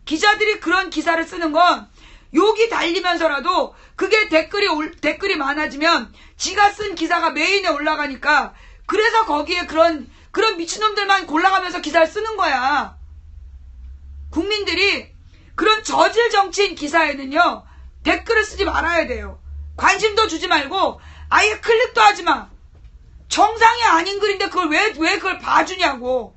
기자들이 그런 기사를 쓰는 건 욕이 달리면서라도 그게 댓글이 많아지면 지가 쓴 기사가 메인에 올라가니까 그래서 거기에 그런 미친놈들만 골라가면서 기사를 쓰는 거야. 국민들이 그런 저질 정치인 기사에는요, 댓글을 쓰지 말아야 돼요. 관심도 주지 말고 아예 클릭도 하지 마. 정상이 아닌 글인데 그걸 왜 그걸 봐주냐고.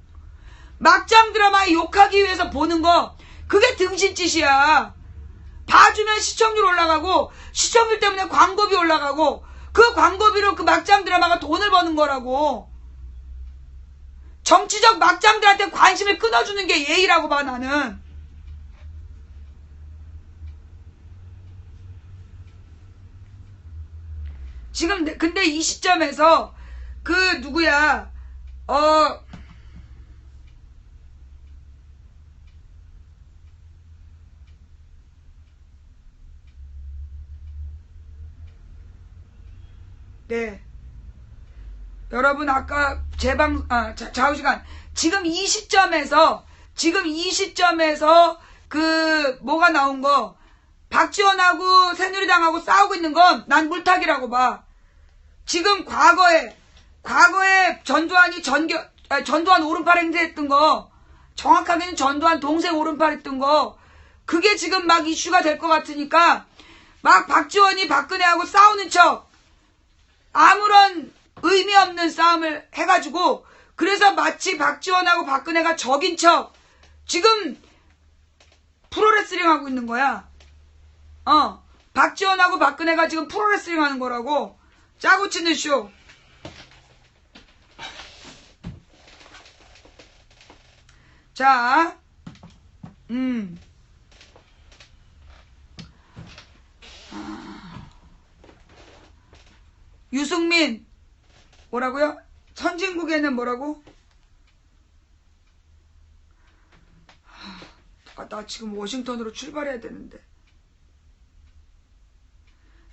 막장 드라마에 욕하기 위해서 보는 거, 그게 등신짓이야. 봐주면 시청률 올라가고 시청률 때문에 광고비 올라가고 그 광고비로 그 막장 드라마가 돈을 버는 거라고. 정치적 막장들한테 관심을 끊어주는 게 예의라고 봐, 나는. 지금 근데 이 시점에서 누구야, 네. 여러분, 아까 좌우시간. 지금 이 시점에서 뭐가 나온 거, 박지원하고 새누리당하고 싸우고 있는 건 난 물타기라고 봐. 지금 과거에 전두환이 전두환 오른팔 행세했던 거, 정확하게는 전두환 동생 오른팔 했던 거, 그게 지금 막 이슈가 될 것 같으니까 막 박지원이 박근혜하고 싸우는 척, 아무런 의미 없는 싸움을 해가지고, 그래서 마치 박지원하고 박근혜가 적인 척 지금 프로레슬링 하고 있는 거야. 박지원하고 박근혜가 지금 프로레슬링 하는 거라고. 짜고 치는 쇼. 자, 유승민 뭐라고요? 선진국에는 뭐라고? 아, 나 지금 워싱턴으로 출발해야 되는데.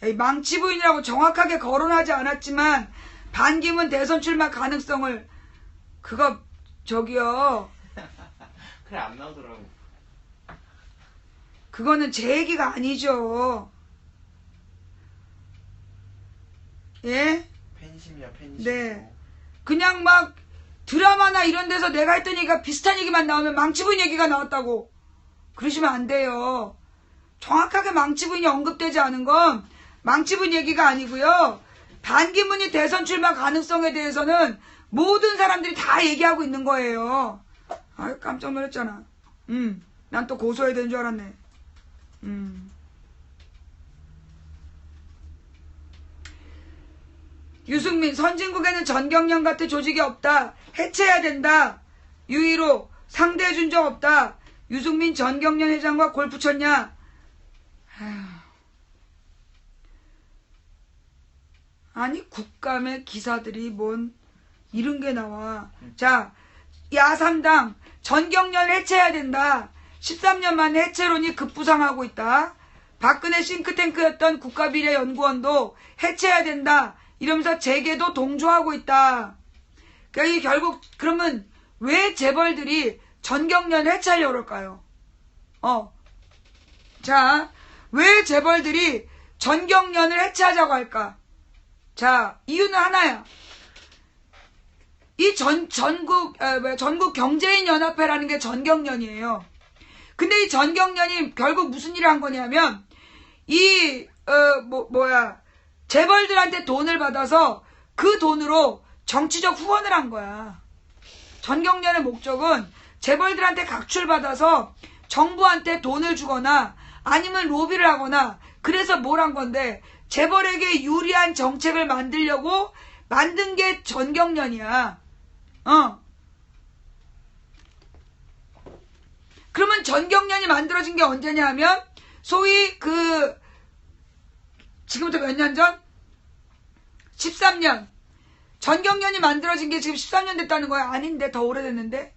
에이, 망치 부인이라고 정확하게 거론하지 않았지만 반기문 대선 출마 가능성을 그거 저기요. 그래 안 나오더라고. 그거는 제 얘기가 아니죠. 예? 팬심이야 팬심. 네. 그냥 막 드라마나 이런 데서 내가 했던 얘기가 비슷한 얘기만 나오면 망치부인 얘기가 나왔다고 그러시면 안 돼요. 정확하게 망치부인이 언급되지 않은 건 망치부인 얘기가 아니고요. 반기문이 대선 출마 가능성에 대해서는 모든 사람들이 다 얘기하고 있는 거예요. 아유, 깜짝 놀랐잖아. 난 또 고소해야 되는 줄 알았네. 유승민, 선진국에는 전경련 같은 조직이 없다. 해체해야 된다. 유일호, 상대해준 적 없다. 유승민 전경련 회장과 골프 쳤냐? 아니, 국감의 기사들이 뭔 이런 게 나와. 자, 야3당 전경련 해체해야 된다. 13년 만에 해체론이 급부상하고 있다. 박근혜 싱크탱크였던 국가비례연구원도 해체해야 된다. 이러면서 재계도 동조하고 있다. 그러니까 이게 결국 그러면 왜 재벌들이 전경련 해체하려고 그럴까요? 자, 왜 재벌들이 전경련을 해체하자고 할까? 자, 이유는 하나야. 이 전국 경제인 연합회라는 게 전경련이에요. 근데 이 전경련이 결국 무슨 일을 한 거냐면 재벌들한테 돈을 받아서 그 돈으로 정치적 후원을 한 거야. 전경련의 목적은 재벌들한테 각출받아서 정부한테 돈을 주거나 아니면 로비를 하거나 그래서 뭘 한 건데 재벌에게 유리한 정책을 만들려고 만든 게 전경련이야. 그러면 전경련이 만들어진 게 언제냐 하면 소위 지금부터 몇 년 전? 13년. 전경련이 만들어진 게 지금 13년 됐다는 거야? 아닌데 더 오래됐는데?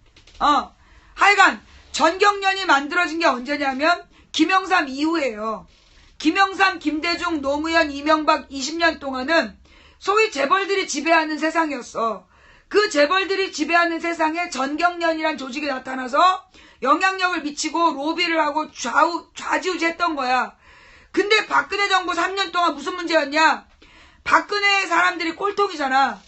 하여간 전경련이 만들어진 게 언제냐면 김영삼 이후예요. 김영삼, 김대중, 노무현, 이명박 20년 동안은 소위 재벌들이 지배하는 세상이었어. 그 재벌들이 지배하는 세상에 전경련이란 조직이 나타나서 영향력을 미치고 로비를 하고 좌지우지했던 거야. 근데 박근혜 정부 3년 동안 무슨 문제였냐? 박근혜 사람들이 꼴통이잖아.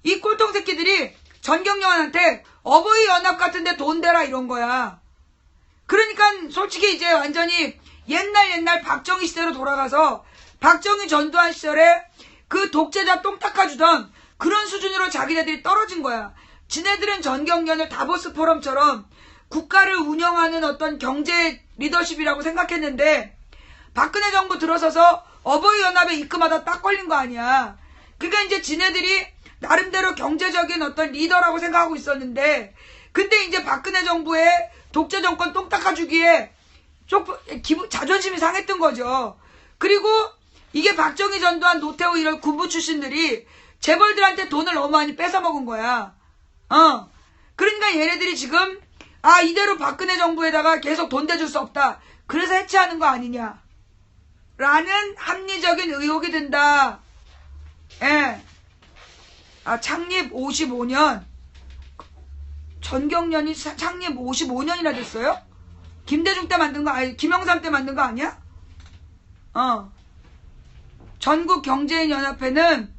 이 꼴통 새끼들이 전경련한테 어버이 연합 같은데 돈 대라 이런 거야. 그러니까 솔직히 이제 완전히 옛날 박정희 시대로 돌아가서 박정희 전두환 시절에 그 독재자 똥 닦아주던 그런 수준으로 자기네들이 떨어진 거야. 지네들은 전경련을 다보스 포럼처럼 국가를 운영하는 어떤 경제 리더십이라고 생각했는데 박근혜 정부 들어서서 어버이 연합에 입금하다 딱 걸린 거 아니야. 그러니까 이제 지네들이 나름대로 경제적인 어떤 리더라고 생각하고 있었는데 근데 이제 박근혜 정부의 독재 정권 똥 닦아주기에 자존심이 상했던 거죠. 그리고 이게 박정희 전두환 노태우 이런 군부 출신들이 재벌들한테 돈을 너무 많이 뺏어먹은 거야. 그러니까 얘네들이 지금 이대로 박근혜 정부에다가 계속 돈 대줄 수 없다. 그래서 해체하는 거 아니냐. 라는 합리적인 의혹이 든다. 예. 창립 55년. 전경련이 창립 55년이나 됐어요? 김대중 때 만든 거 김영삼 때 만든 거 아니야? 전국 경제인 연합회는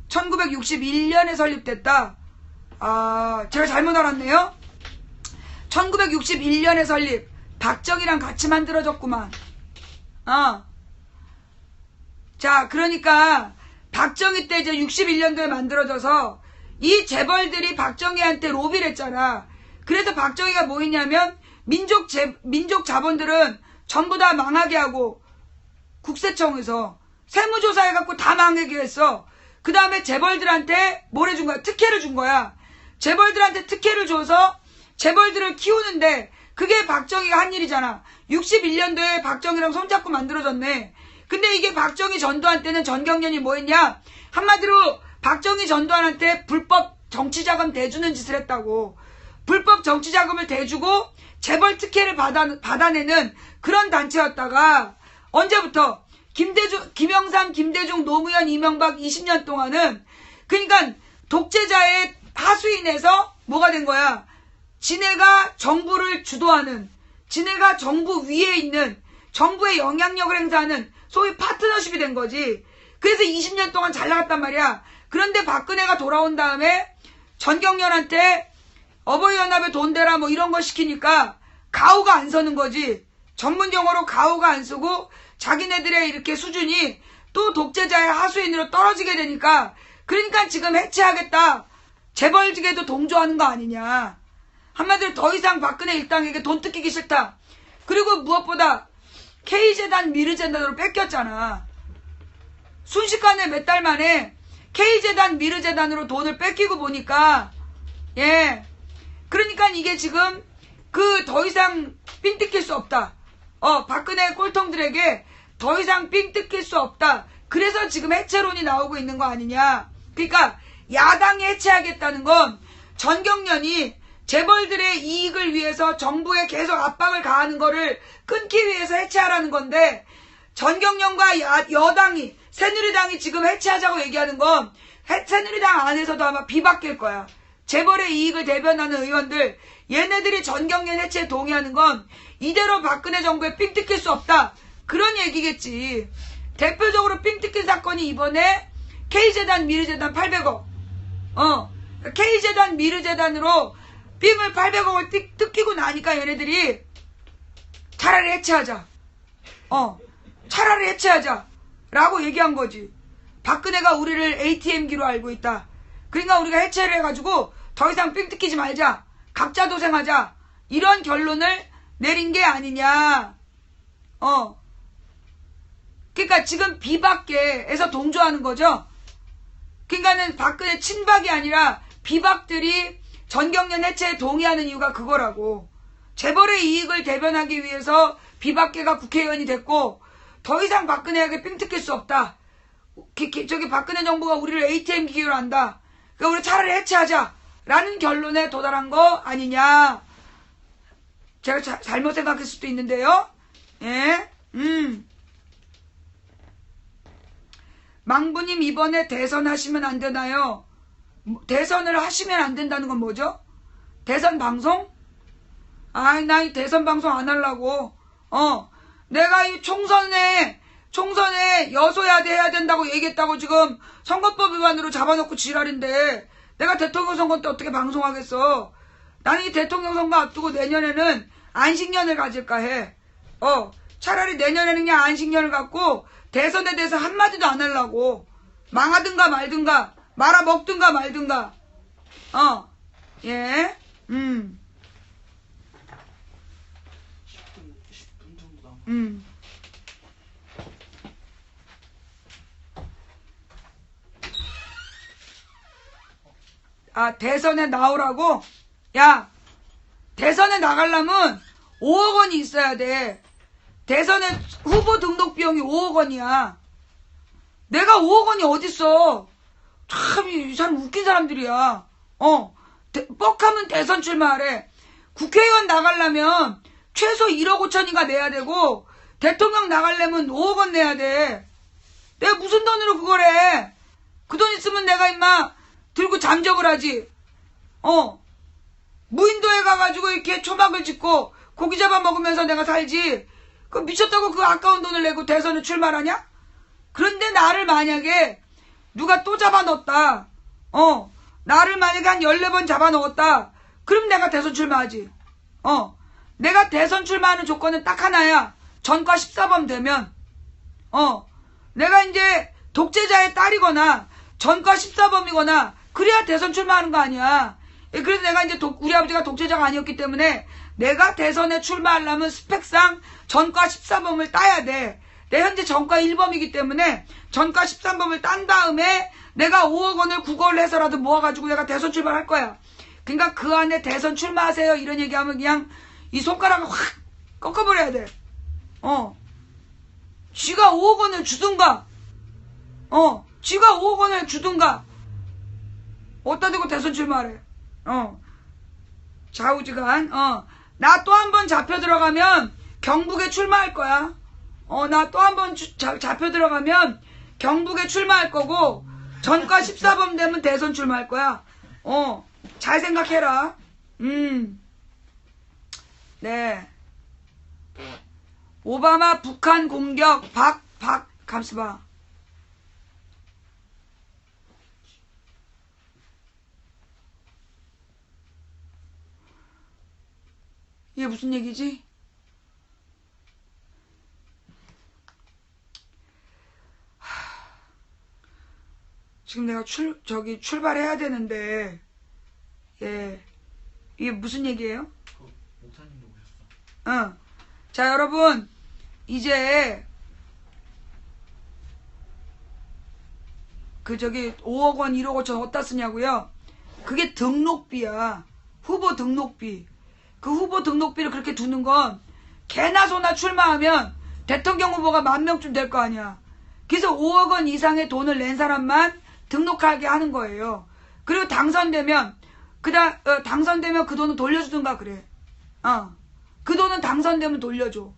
1961년에 설립됐다. 제가 잘못 알았네요. 1961년에 설립. 박정희랑 같이 만들어졌구만. 자, 그러니까 박정희 때 이제 61년도에 만들어져서 이 재벌들이 박정희한테 로비를 했잖아. 그래서 박정희가 뭐 했냐면 민족 자본들은 전부 다 망하게 하고 국세청에서 세무조사해갖고 다 망하게 했어. 그 다음에 재벌들한테 뭘 해준 거야? 특혜를 준 거야. 재벌들한테 특혜를 줘서 재벌들을 키우는데 그게 박정희가 한 일이잖아. 61년도에 박정희랑 손잡고 만들어졌네. 근데 이게 박정희 전두환 때는 전경련이 뭐 했냐? 한마디로 박정희 전두환한테 불법 정치자금 대주는 짓을 했다고. 불법 정치 자금을 대주고 재벌 특혜를 받아내는 그런 단체였다가 언제부터 김영삼, 김대중, 노무현, 이명박 20년 동안은 그러니까 독재자의 하수인에서 뭐가 된 거야? 지네가 정부를 주도하는, 지네가 정부 위에 있는, 정부의 영향력을 행사하는 소위 파트너십이 된 거지. 그래서 20년 동안 잘 나갔단 말이야. 그런데 박근혜가 돌아온 다음에 전경련한테 어버이연합에 돈 대라 뭐 이런 거 시키니까 가오가 안 서는 거지. 전문 용어로 가오가 안 쓰고 자기네들의 이렇게 수준이 또 독재자의 하수인으로 떨어지게 되니까 그러니까 지금 해체하겠다. 재벌직에도 동조하는 거 아니냐. 한마디로 더 이상 박근혜 일당에게 돈 뜯기기 싫다. 그리고 무엇보다 K재단 미르재단으로 뺏겼잖아. 순식간에 몇 달 만에 K재단 미르재단으로 돈을 뺏기고 보니까 예. 그러니까 이게 지금 그 더 이상 삥 뜯길 수 없다. 박근혜 꼴통들에게 더 이상 삥 뜯길 수 없다. 그래서 지금 해체론이 나오고 있는 거 아니냐. 그러니까 야당이 해체하겠다는 건 전경련이 재벌들의 이익을 위해서 정부에 계속 압박을 가하는 거를 끊기 위해서 해체하라는 건데 전경련과 여당이 새누리당이 지금 해체하자고 얘기하는 건 새누리당 안에서도 아마 비박일 거야. 재벌의 이익을 대변하는 의원들 얘네들이 전경련 해체에 동의하는 건 이대로 박근혜 정부에 삥 뜯길 수 없다. 그런 얘기겠지. 대표적으로 삥 뜯긴 사건이 이번에 K재단 미르재단 800억. K재단 미르재단으로 삥을 800억을 뜯기고 나니까 얘네들이 차라리 해체하자. 차라리 해체하자. 라고 얘기한 거지. 박근혜가 우리를 ATM기로 알고 있다. 그러니까 우리가 해체를 해가지고 더 이상 삥 뜯기지 말자. 각자 도생하자. 이런 결론을 내린 게 아니냐. 그러니까 지금 비박계에서 동조하는 거죠. 그러니까는 박근혜 친박이 아니라 비박들이 전경련 해체에 동의하는 이유가 그거라고. 재벌의 이익을 대변하기 위해서 비박계가 국회의원이 됐고 더 이상 박근혜에게 삥 뜯길 수 없다. 저기 박근혜 정부가 우리를 ATM 기기로 한다. 그러니까 우리 차라리 해체하자. 라는 결론에 도달한 거 아니냐. 제가 잘못 생각할 수도 있는데요. 예? 망부님 이번에 대선 하시면 안 되나요? 대선을 하시면 안 된다는 건 뭐죠? 대선 방송? 나 이 대선 방송 안 하려고. 내가 이 총선에 여소야대 해야 된다고 얘기했다고 지금 선거법 위반으로 잡아놓고 지랄인데 내가 대통령 선거 때 어떻게 방송하겠어? 나는 이 대통령 선거 앞두고 내년에는 안식년을 가질까 해. 차라리 내년에는 그냥 안식년을 갖고 대선에 대해서 한마디도 안 하려고. 망하든가 말든가 말아먹든가 말든가. 예. 10분 정도 남았어. 대선에 나오라고? 야, 대선에 나가려면 5억 원이 있어야 돼. 대선에 후보 등록 비용이 5억 원이야. 내가 5억 원이 어딨어. 참, 이 사람 웃긴 사람들이야. 뻑하면 대선 출마하래. 국회의원 나가려면 최소 1억 5천인가 내야 되고, 대통령 나가려면 5억 원 내야 돼. 내가 무슨 돈으로 그걸 해? 그 돈 있으면 내가 임마 들고 잠적을 하지. 무인도에 가가지고 이렇게 초막을 짓고 고기 잡아 먹으면서 내가 살지. 그 미쳤다고 그 아까운 돈을 내고 대선에 출마하냐? 그런데 나를 만약에 누가 또 잡아 넣었다. 나를 만약에 한 14번 잡아 넣었다. 그럼 내가 대선 출마하지. 내가 대선 출마하는 조건은 딱 하나야. 전과 14범 되면. 내가 이제 독재자의 딸이거나 전과 14범이거나 그래야 대선 출마하는 거 아니야. 그래서 내가 이제 우리 아버지가 독재자가 아니었기 때문에 내가 대선에 출마하려면 스펙상 전과 14범을 따야 돼. 내 현재 전과 1범이기 때문에 전과 13범을 딴 다음에 내가 5억 원을 국어를 해서라도 모아가지고 내가 대선 출마할 거야. 그러니까 그 안에 대선 출마하세요 이런 얘기하면 그냥 이 손가락을 확 꺾어버려야 돼. 쥐가 5억 원을 주든가 쥐가 5억 원을 주든가 어디다 대고 대선 출마하래. 좌우지간. 나 또 한 번 잡혀 들어가면 경북에 출마할 거야. 나 또 한 번 잡혀 들어가면 경북에 출마할 거고, 전과 14번 되면 대선 출마할 거야. 잘 생각해라. 네. 오바마 북한 공격, 감시봐. 이게 무슨 얘기지? 지금 내가 출발해야 되는데, 예. 이게 무슨 얘기예요? 목사님도 오셨어. 자, 여러분, 이제, 5억 원, 1억 5천 어디다 쓰냐고요? 그게 등록비야. 후보 등록비. 그 후보 등록비를 그렇게 두는 건 개나 소나 출마하면 대통령 후보가 10,000명쯤 될 거 아니야. 그래서 5억 원 이상의 돈을 낸 사람만 등록하게 하는 거예요. 그리고 당선되면 당선되면 그 돈은 돌려주든가 그래. 그 돈은 당선되면 돌려줘.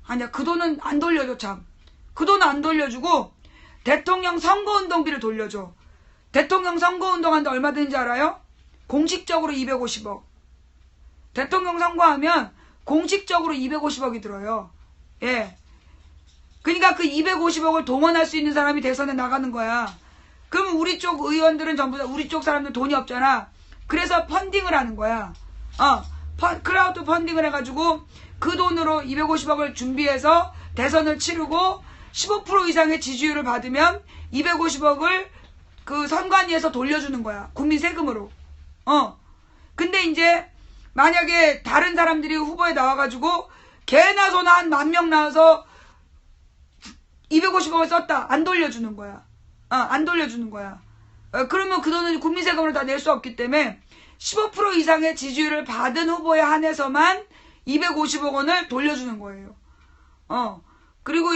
아니야, 그 돈은 안 돌려줘. 참, 그 돈은 안 돌려주고 대통령 선거운동비를 돌려줘. 대통령 선거운동하는데 얼마 드는지 알아요? 공식적으로 250억. 대통령 선거하면 공식적으로 250억이 들어요. 예. 그러니까 그 250억을 동원할 수 있는 사람이 대선에 나가는 거야. 그러면 우리 쪽 의원들은 전부 다 우리 쪽 사람들 돈이 없잖아. 그래서 펀딩을 하는 거야. 크라우드 펀딩을 해가지고 그 돈으로 250억을 준비해서 대선을 치르고 15% 이상의 지지율을 받으면 250억을 그 선관위에서 돌려주는 거야. 국민 세금으로. 근데 이제 만약에 다른 사람들이 후보에 나와가지고 개나 소나 한 10,000명 나와서 250억을 썼다. 안 돌려주는 거야. 안 돌려주는 거야. 그러면 그 돈은 국민 세금으로 다 낼 수 없기 때문에 15% 이상의 지지율을 받은 후보에 한해서만 250억 원을 돌려주는 거예요. 그리고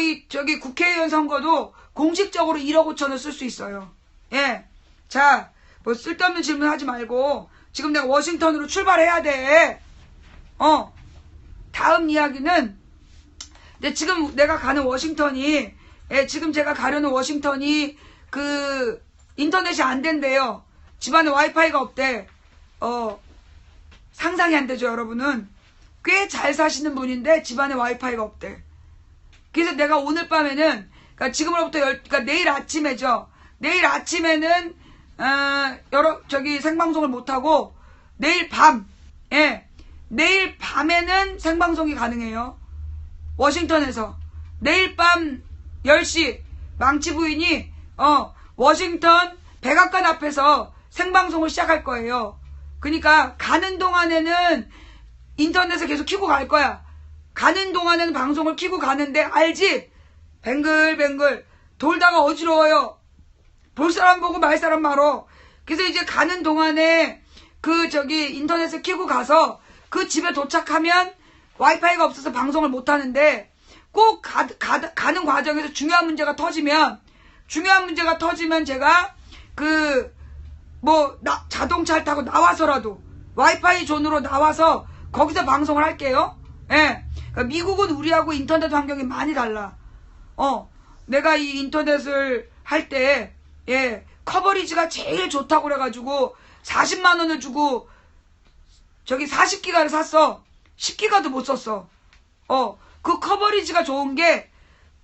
국회의원 선거도 공식적으로 1억 5천을 쓸 수 있어요. 예. 자, 뭐 쓸데없는 질문 하지 말고 지금 내가 워싱턴으로 출발해야 돼. 다음 이야기는 근데 지금 내가 가는 워싱턴이 지금 제가 가려는 워싱턴이 그 인터넷이 안 된대요. 집안에 와이파이가 없대. 상상이 안 되죠, 여러분은. 꽤 잘 사시는 분인데 집안에 와이파이가 없대. 그래서 내가 오늘 밤에는 그러니까 지금으로부터 그러니까 내일 아침에죠. 내일 아침에는 생방송을 못 하고 내일 밤, 내일 밤에는 생방송이 가능해요. 워싱턴에서 내일 밤 10시 망치 부인이 워싱턴 백악관 앞에서 생방송을 시작할 거예요. 그러니까 가는 동안에는 인터넷을 계속 켜고 갈 거야. 가는 동안에는 방송을 켜고 가는데 알지? 뱅글뱅글 돌다가 어지러워요. 볼 사람 보고 말 사람 말어. 그래서 이제 가는 동안에 인터넷을 켜고 가서 그 집에 도착하면 와이파이가 없어서 방송을 못 하는데 꼭 가는 과정에서 중요한 문제가 터지면 제가 자동차를 타고 나와서라도 와이파이 존으로 나와서 거기서 방송을 할게요. 예. 그러니까 미국은 우리하고 인터넷 환경이 많이 달라. 내가 이 인터넷을 할 때, 커버리지가 제일 좋다고 그래가지고 40만 원을 주고 40기가를 샀어. 10기가도 못 썼어. 그 커버리지가 좋은 게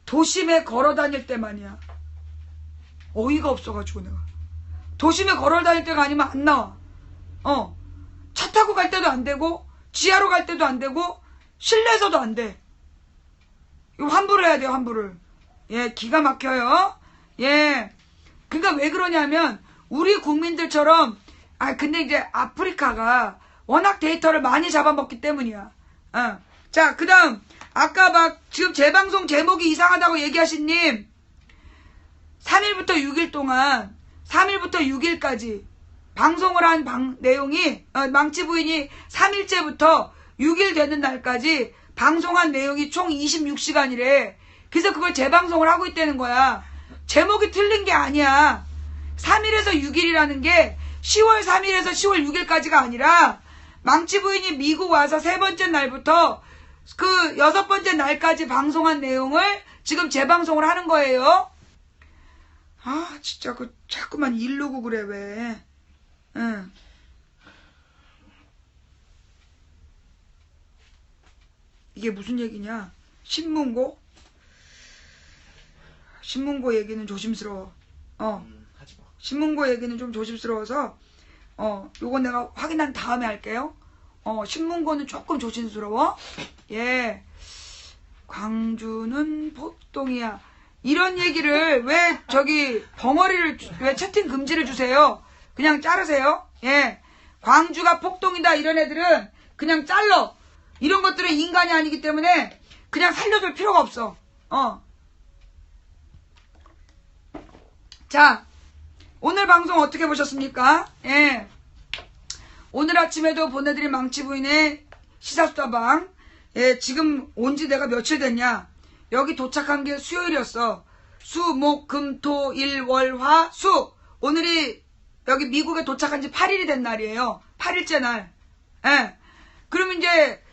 도심에 걸어 다닐 때만이야. 어이가 없어가지고 내가. 도심에 걸어 다닐 때가 아니면 안 나와. 차 타고 갈 때도 안 되고, 지하로 갈 때도 안 되고, 실내에서도 안 돼. 이거 환불을 해야 돼요, 환불을. 예, 기가 막혀요. 예. 그러니까 왜 그러냐면, 우리 국민들처럼, 근데 이제 아프리카가 워낙 데이터를 많이 잡아먹기 때문이야. 자, 그 다음, 아까 지금 제 방송 제목이 이상하다고 얘기하신 님, 3일부터 6일 동안, 3일부터 6일까지 방송을 한 내용이, 망치 부인이 3일째부터 6일 되는 날까지 방송한 내용이 총 26시간이래. 그래서 그걸 재방송을 하고 있다는 거야. 제목이 틀린 게 아니야. 3일에서 6일이라는 게 10월 3일에서 10월 6일까지가 아니라 망치 부인이 미국 와서 3번째 날부터 그 6번째 날까지 방송한 내용을 지금 재방송을 하는 거예요. 아 진짜 그 자꾸만 이르고 그래 왜. 응. 이게 무슨 얘기냐? 신문고? 신문고 얘기는 조심스러워. 하지 마. 신문고 얘기는 좀 조심스러워서 요건 내가 확인한 다음에 할게요. 신문고는 조금 조심스러워. 예. 광주는 폭동이야. 이런 얘기를 왜 저기 벙어리를 왜 채팅 금지를 주세요? 그냥 자르세요. 예. 광주가 폭동이다 이런 애들은 그냥 잘러. 이런 것들은 인간이 아니기 때문에 그냥 살려줄 필요가 없어. 자, 오늘 방송 어떻게 보셨습니까? 예. 오늘 아침에도 보내드린 망치부인의 시사수다방. 예, 지금 온지 내가 며칠 됐냐? 여기 도착한 게 수요일이었어. 수, 목, 금, 토, 일, 월, 화, 수. 오늘이 여기 미국에 도착한 지 8일이 된 날이에요. 8일째 날. 예. 그럼 이제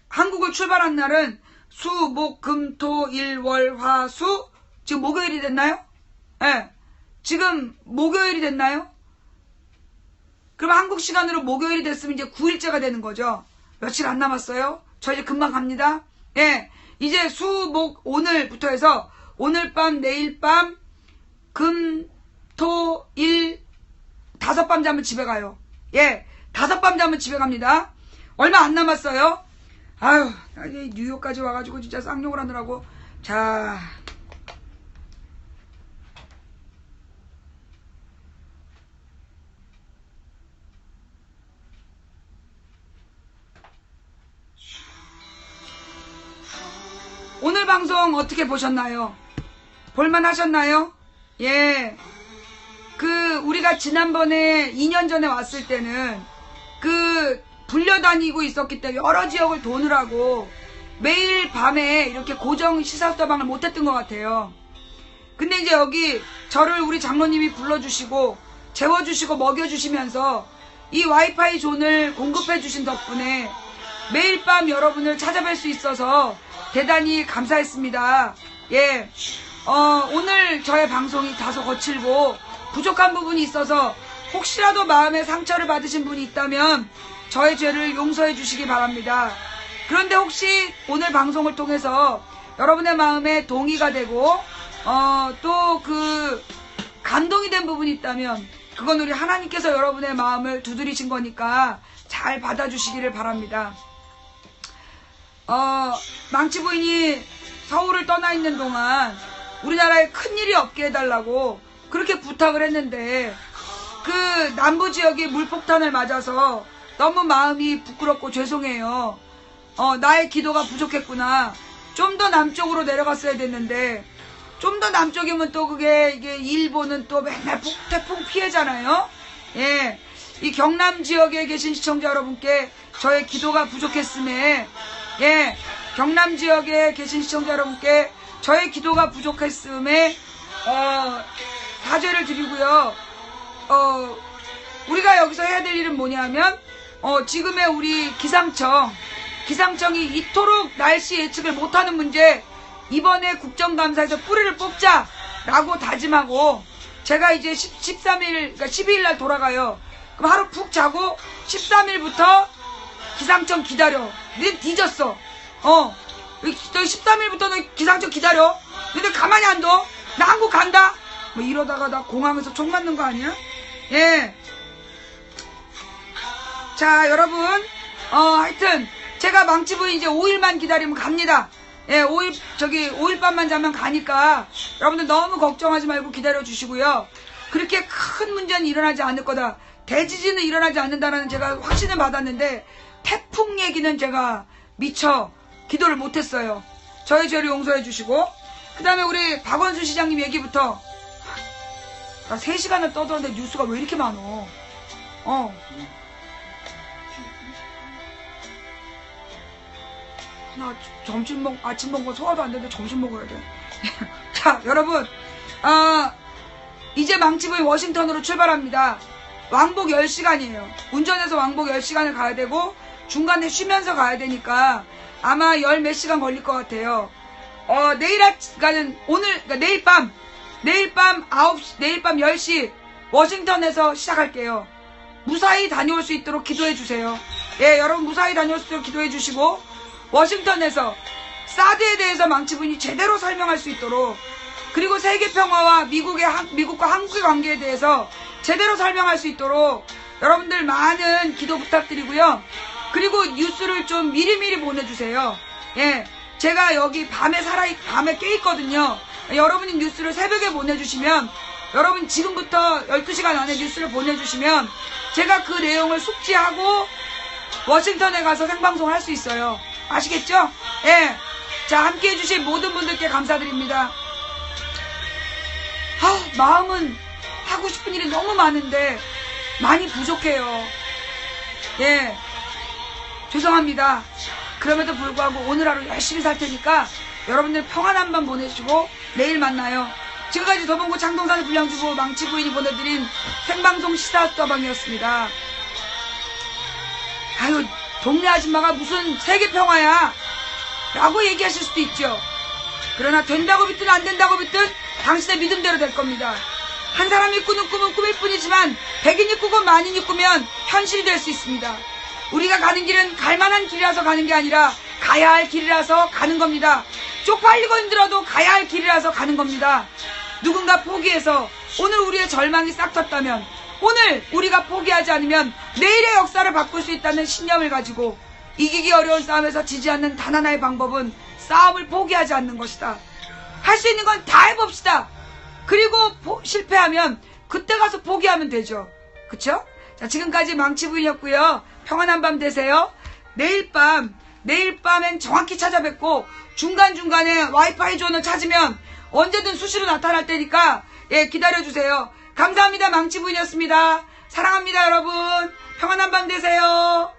한국을 출발한 날은 수, 목, 금, 토, 일, 월, 화, 수. 지금 목요일이 됐나요? 예. 지금 목요일이 됐나요? 그럼 한국 시간으로 목요일이 됐으면 이제 9일째가 되는 거죠. 며칠 안 남았어요. 저 이제 금방 갑니다. 예. 이제 수, 목, 오늘부터 해서 오늘 밤, 내일 밤, 금, 토, 일, 5밤 자면 집에 가요. 예. 5밤 자면 집에 갑니다. 얼마 안 남았어요. 아유, 뉴욕까지 와가지고 진짜 쌍욕을 하느라고. 자. 오늘 방송 어떻게 보셨나요? 볼만 하셨나요? 예. 우리가 지난번에 2년 전에 왔을 때는 불려다니고 있었기 때문에 여러 지역을 도느라고 매일 밤에 이렇게 고정 시사수다방을 못했던 것 같아요. 근데 이제 여기 저를 우리 장로님이 불러주시고 재워주시고 먹여주시면서 이 와이파이 존을 공급해주신 덕분에 매일 밤 여러분을 찾아뵐 수 있어서 대단히 감사했습니다. 예. 오늘 저의 방송이 다소 거칠고 부족한 부분이 있어서 혹시라도 마음에 상처를 받으신 분이 있다면 저의 죄를 용서해 주시기 바랍니다. 그런데 혹시 오늘 방송을 통해서 여러분의 마음에 동의가 되고 또 감동이 된 부분이 있다면 그건 우리 하나님께서 여러분의 마음을 두드리신 거니까 잘 받아주시기를 바랍니다. 망치 부인이 서울을 떠나 있는 동안 우리나라에 큰일이 없게 해달라고 그렇게 부탁을 했는데 남부 지역이 물폭탄을 맞아서 너무 마음이 부끄럽고 죄송해요. 나의 기도가 부족했구나. 좀 더 남쪽으로 내려갔어야 됐는데 좀 더 남쪽이면 또 이게 일본은 또 맨날 태풍 피해잖아요. 예. 이 경남 지역에 계신 시청자 여러분께 저의 기도가 부족했음에 예. 경남 지역에 계신 시청자 여러분께 저의 기도가 부족했음에 사죄를 드리고요. 우리가 여기서 해야 될 일은 뭐냐면 지금의 우리 기상청이 이토록 날씨 예측을 못하는 문제 이번에 국정감사에서 뿌리를 뽑자라고 다짐하고 제가 이제 13일 그러니까 12일 날 돌아가요. 그럼 하루 푹 자고 13일부터 기상청 기다려. 넌 뒤졌어. 너 13일부터 너 기상청 기다려. 근데 가만히 안 둬. 나 한국 간다. 뭐 이러다가 나 공항에서 총 맞는 거 아니야? 예. 자, 여러분. 하여튼 제가 망치부인 이제 5일만 기다리면 갑니다. 예, 5일 밤만 자면 가니까 여러분들 너무 걱정하지 말고 기다려 주시고요. 그렇게 큰 문제는 일어나지 않을 거다. 대지진은 일어나지 않는다라는 제가 확신을 받았는데 태풍 얘기는 제가 미처 기도를 못했어요. 저의 죄를 용서해 주시고 그 다음에 우리 박원순 시장님 얘기부터 나 3시간을 떠들었는데 뉴스가 왜 이렇게 많어. 나 아침 먹고 소화도 안 되는데 점심 먹어야 돼. 자, 여러분, 이제 망치부인 워싱턴으로 출발합니다. 왕복 10시간이에요. 운전해서 왕복 10시간을 가야 되고 중간에 쉬면서 가야 되니까 아마 10몇 시간 걸릴 것 같아요. 그러니까 내일 밤 9시, 내일 밤 10시 워싱턴에서 시작할게요. 무사히 다녀올 수 있도록 기도해 주세요. 예, 여러분 무사히 다녀올 수 있도록 기도해 주시고, 워싱턴에서 사드에 대해서 망치부인이 제대로 설명할 수 있도록, 그리고 세계 평화와 미국과 한국의 관계에 대해서 제대로 설명할 수 있도록 여러분들 많은 기도 부탁드리고요. 그리고 뉴스를 좀 미리미리 보내주세요. 예, 제가 여기 밤에 깨있거든요. 여러분이 뉴스를 새벽에 보내주시면, 여러분 지금부터 12시간 안에 뉴스를 보내주시면 제가 그 내용을 숙지하고 워싱턴에 가서 생방송을 할 수 있어요. 아시겠죠? 예. 자, 함께 해주신 모든 분들께 감사드립니다. 마음은 하고 싶은 일이 너무 많은데 많이 부족해요. 예. 죄송합니다. 그럼에도 불구하고 오늘 하루 열심히 살 테니까 여러분들 평안한 밤 보내시고 내일 만나요. 지금까지 도봉구 창동산의 불량주부 망치부인이 보내드린 생방송 시사서방이었습니다. 아유, 동네 아줌마가 무슨 세계평화야 라고 얘기하실 수도 있죠. 그러나 된다고 믿든 안 된다고 믿든 당신의 믿음대로 될 겁니다. 한 사람이 꾸는 꿈은 꿈일 뿐이지만 100인이 꾸고 만인이 꾸면 현실이 될 수 있습니다. 우리가 가는 길은 갈만한 길이라서 가는 게 아니라 가야 할 길이라서 가는 겁니다. 쪽팔리고 힘들어도 가야 할 길이라서 가는 겁니다. 누군가 포기해서 오늘 우리의 절망이 싹 텄다면, 오늘 우리가 포기하지 않으면 내일의 역사를 바꿀 수 있다는 신념을 가지고 이기기 어려운 싸움에서 지지 않는 단 하나의 방법은 싸움을 포기하지 않는 것이다. 할 수 있는 건 다 해봅시다. 그리고 실패하면 그때 가서 포기하면 되죠. 그쵸? 자, 지금까지 망치부인이었고요. 평안한 밤 되세요. 내일 밤엔 정확히 찾아뵙고 중간중간에 와이파이 존을 찾으면 언제든 수시로 나타날 테니까 예, 기다려주세요. 감사합니다. 망치부인이었습니다. 사랑합니다, 여러분. 평안한 밤 되세요.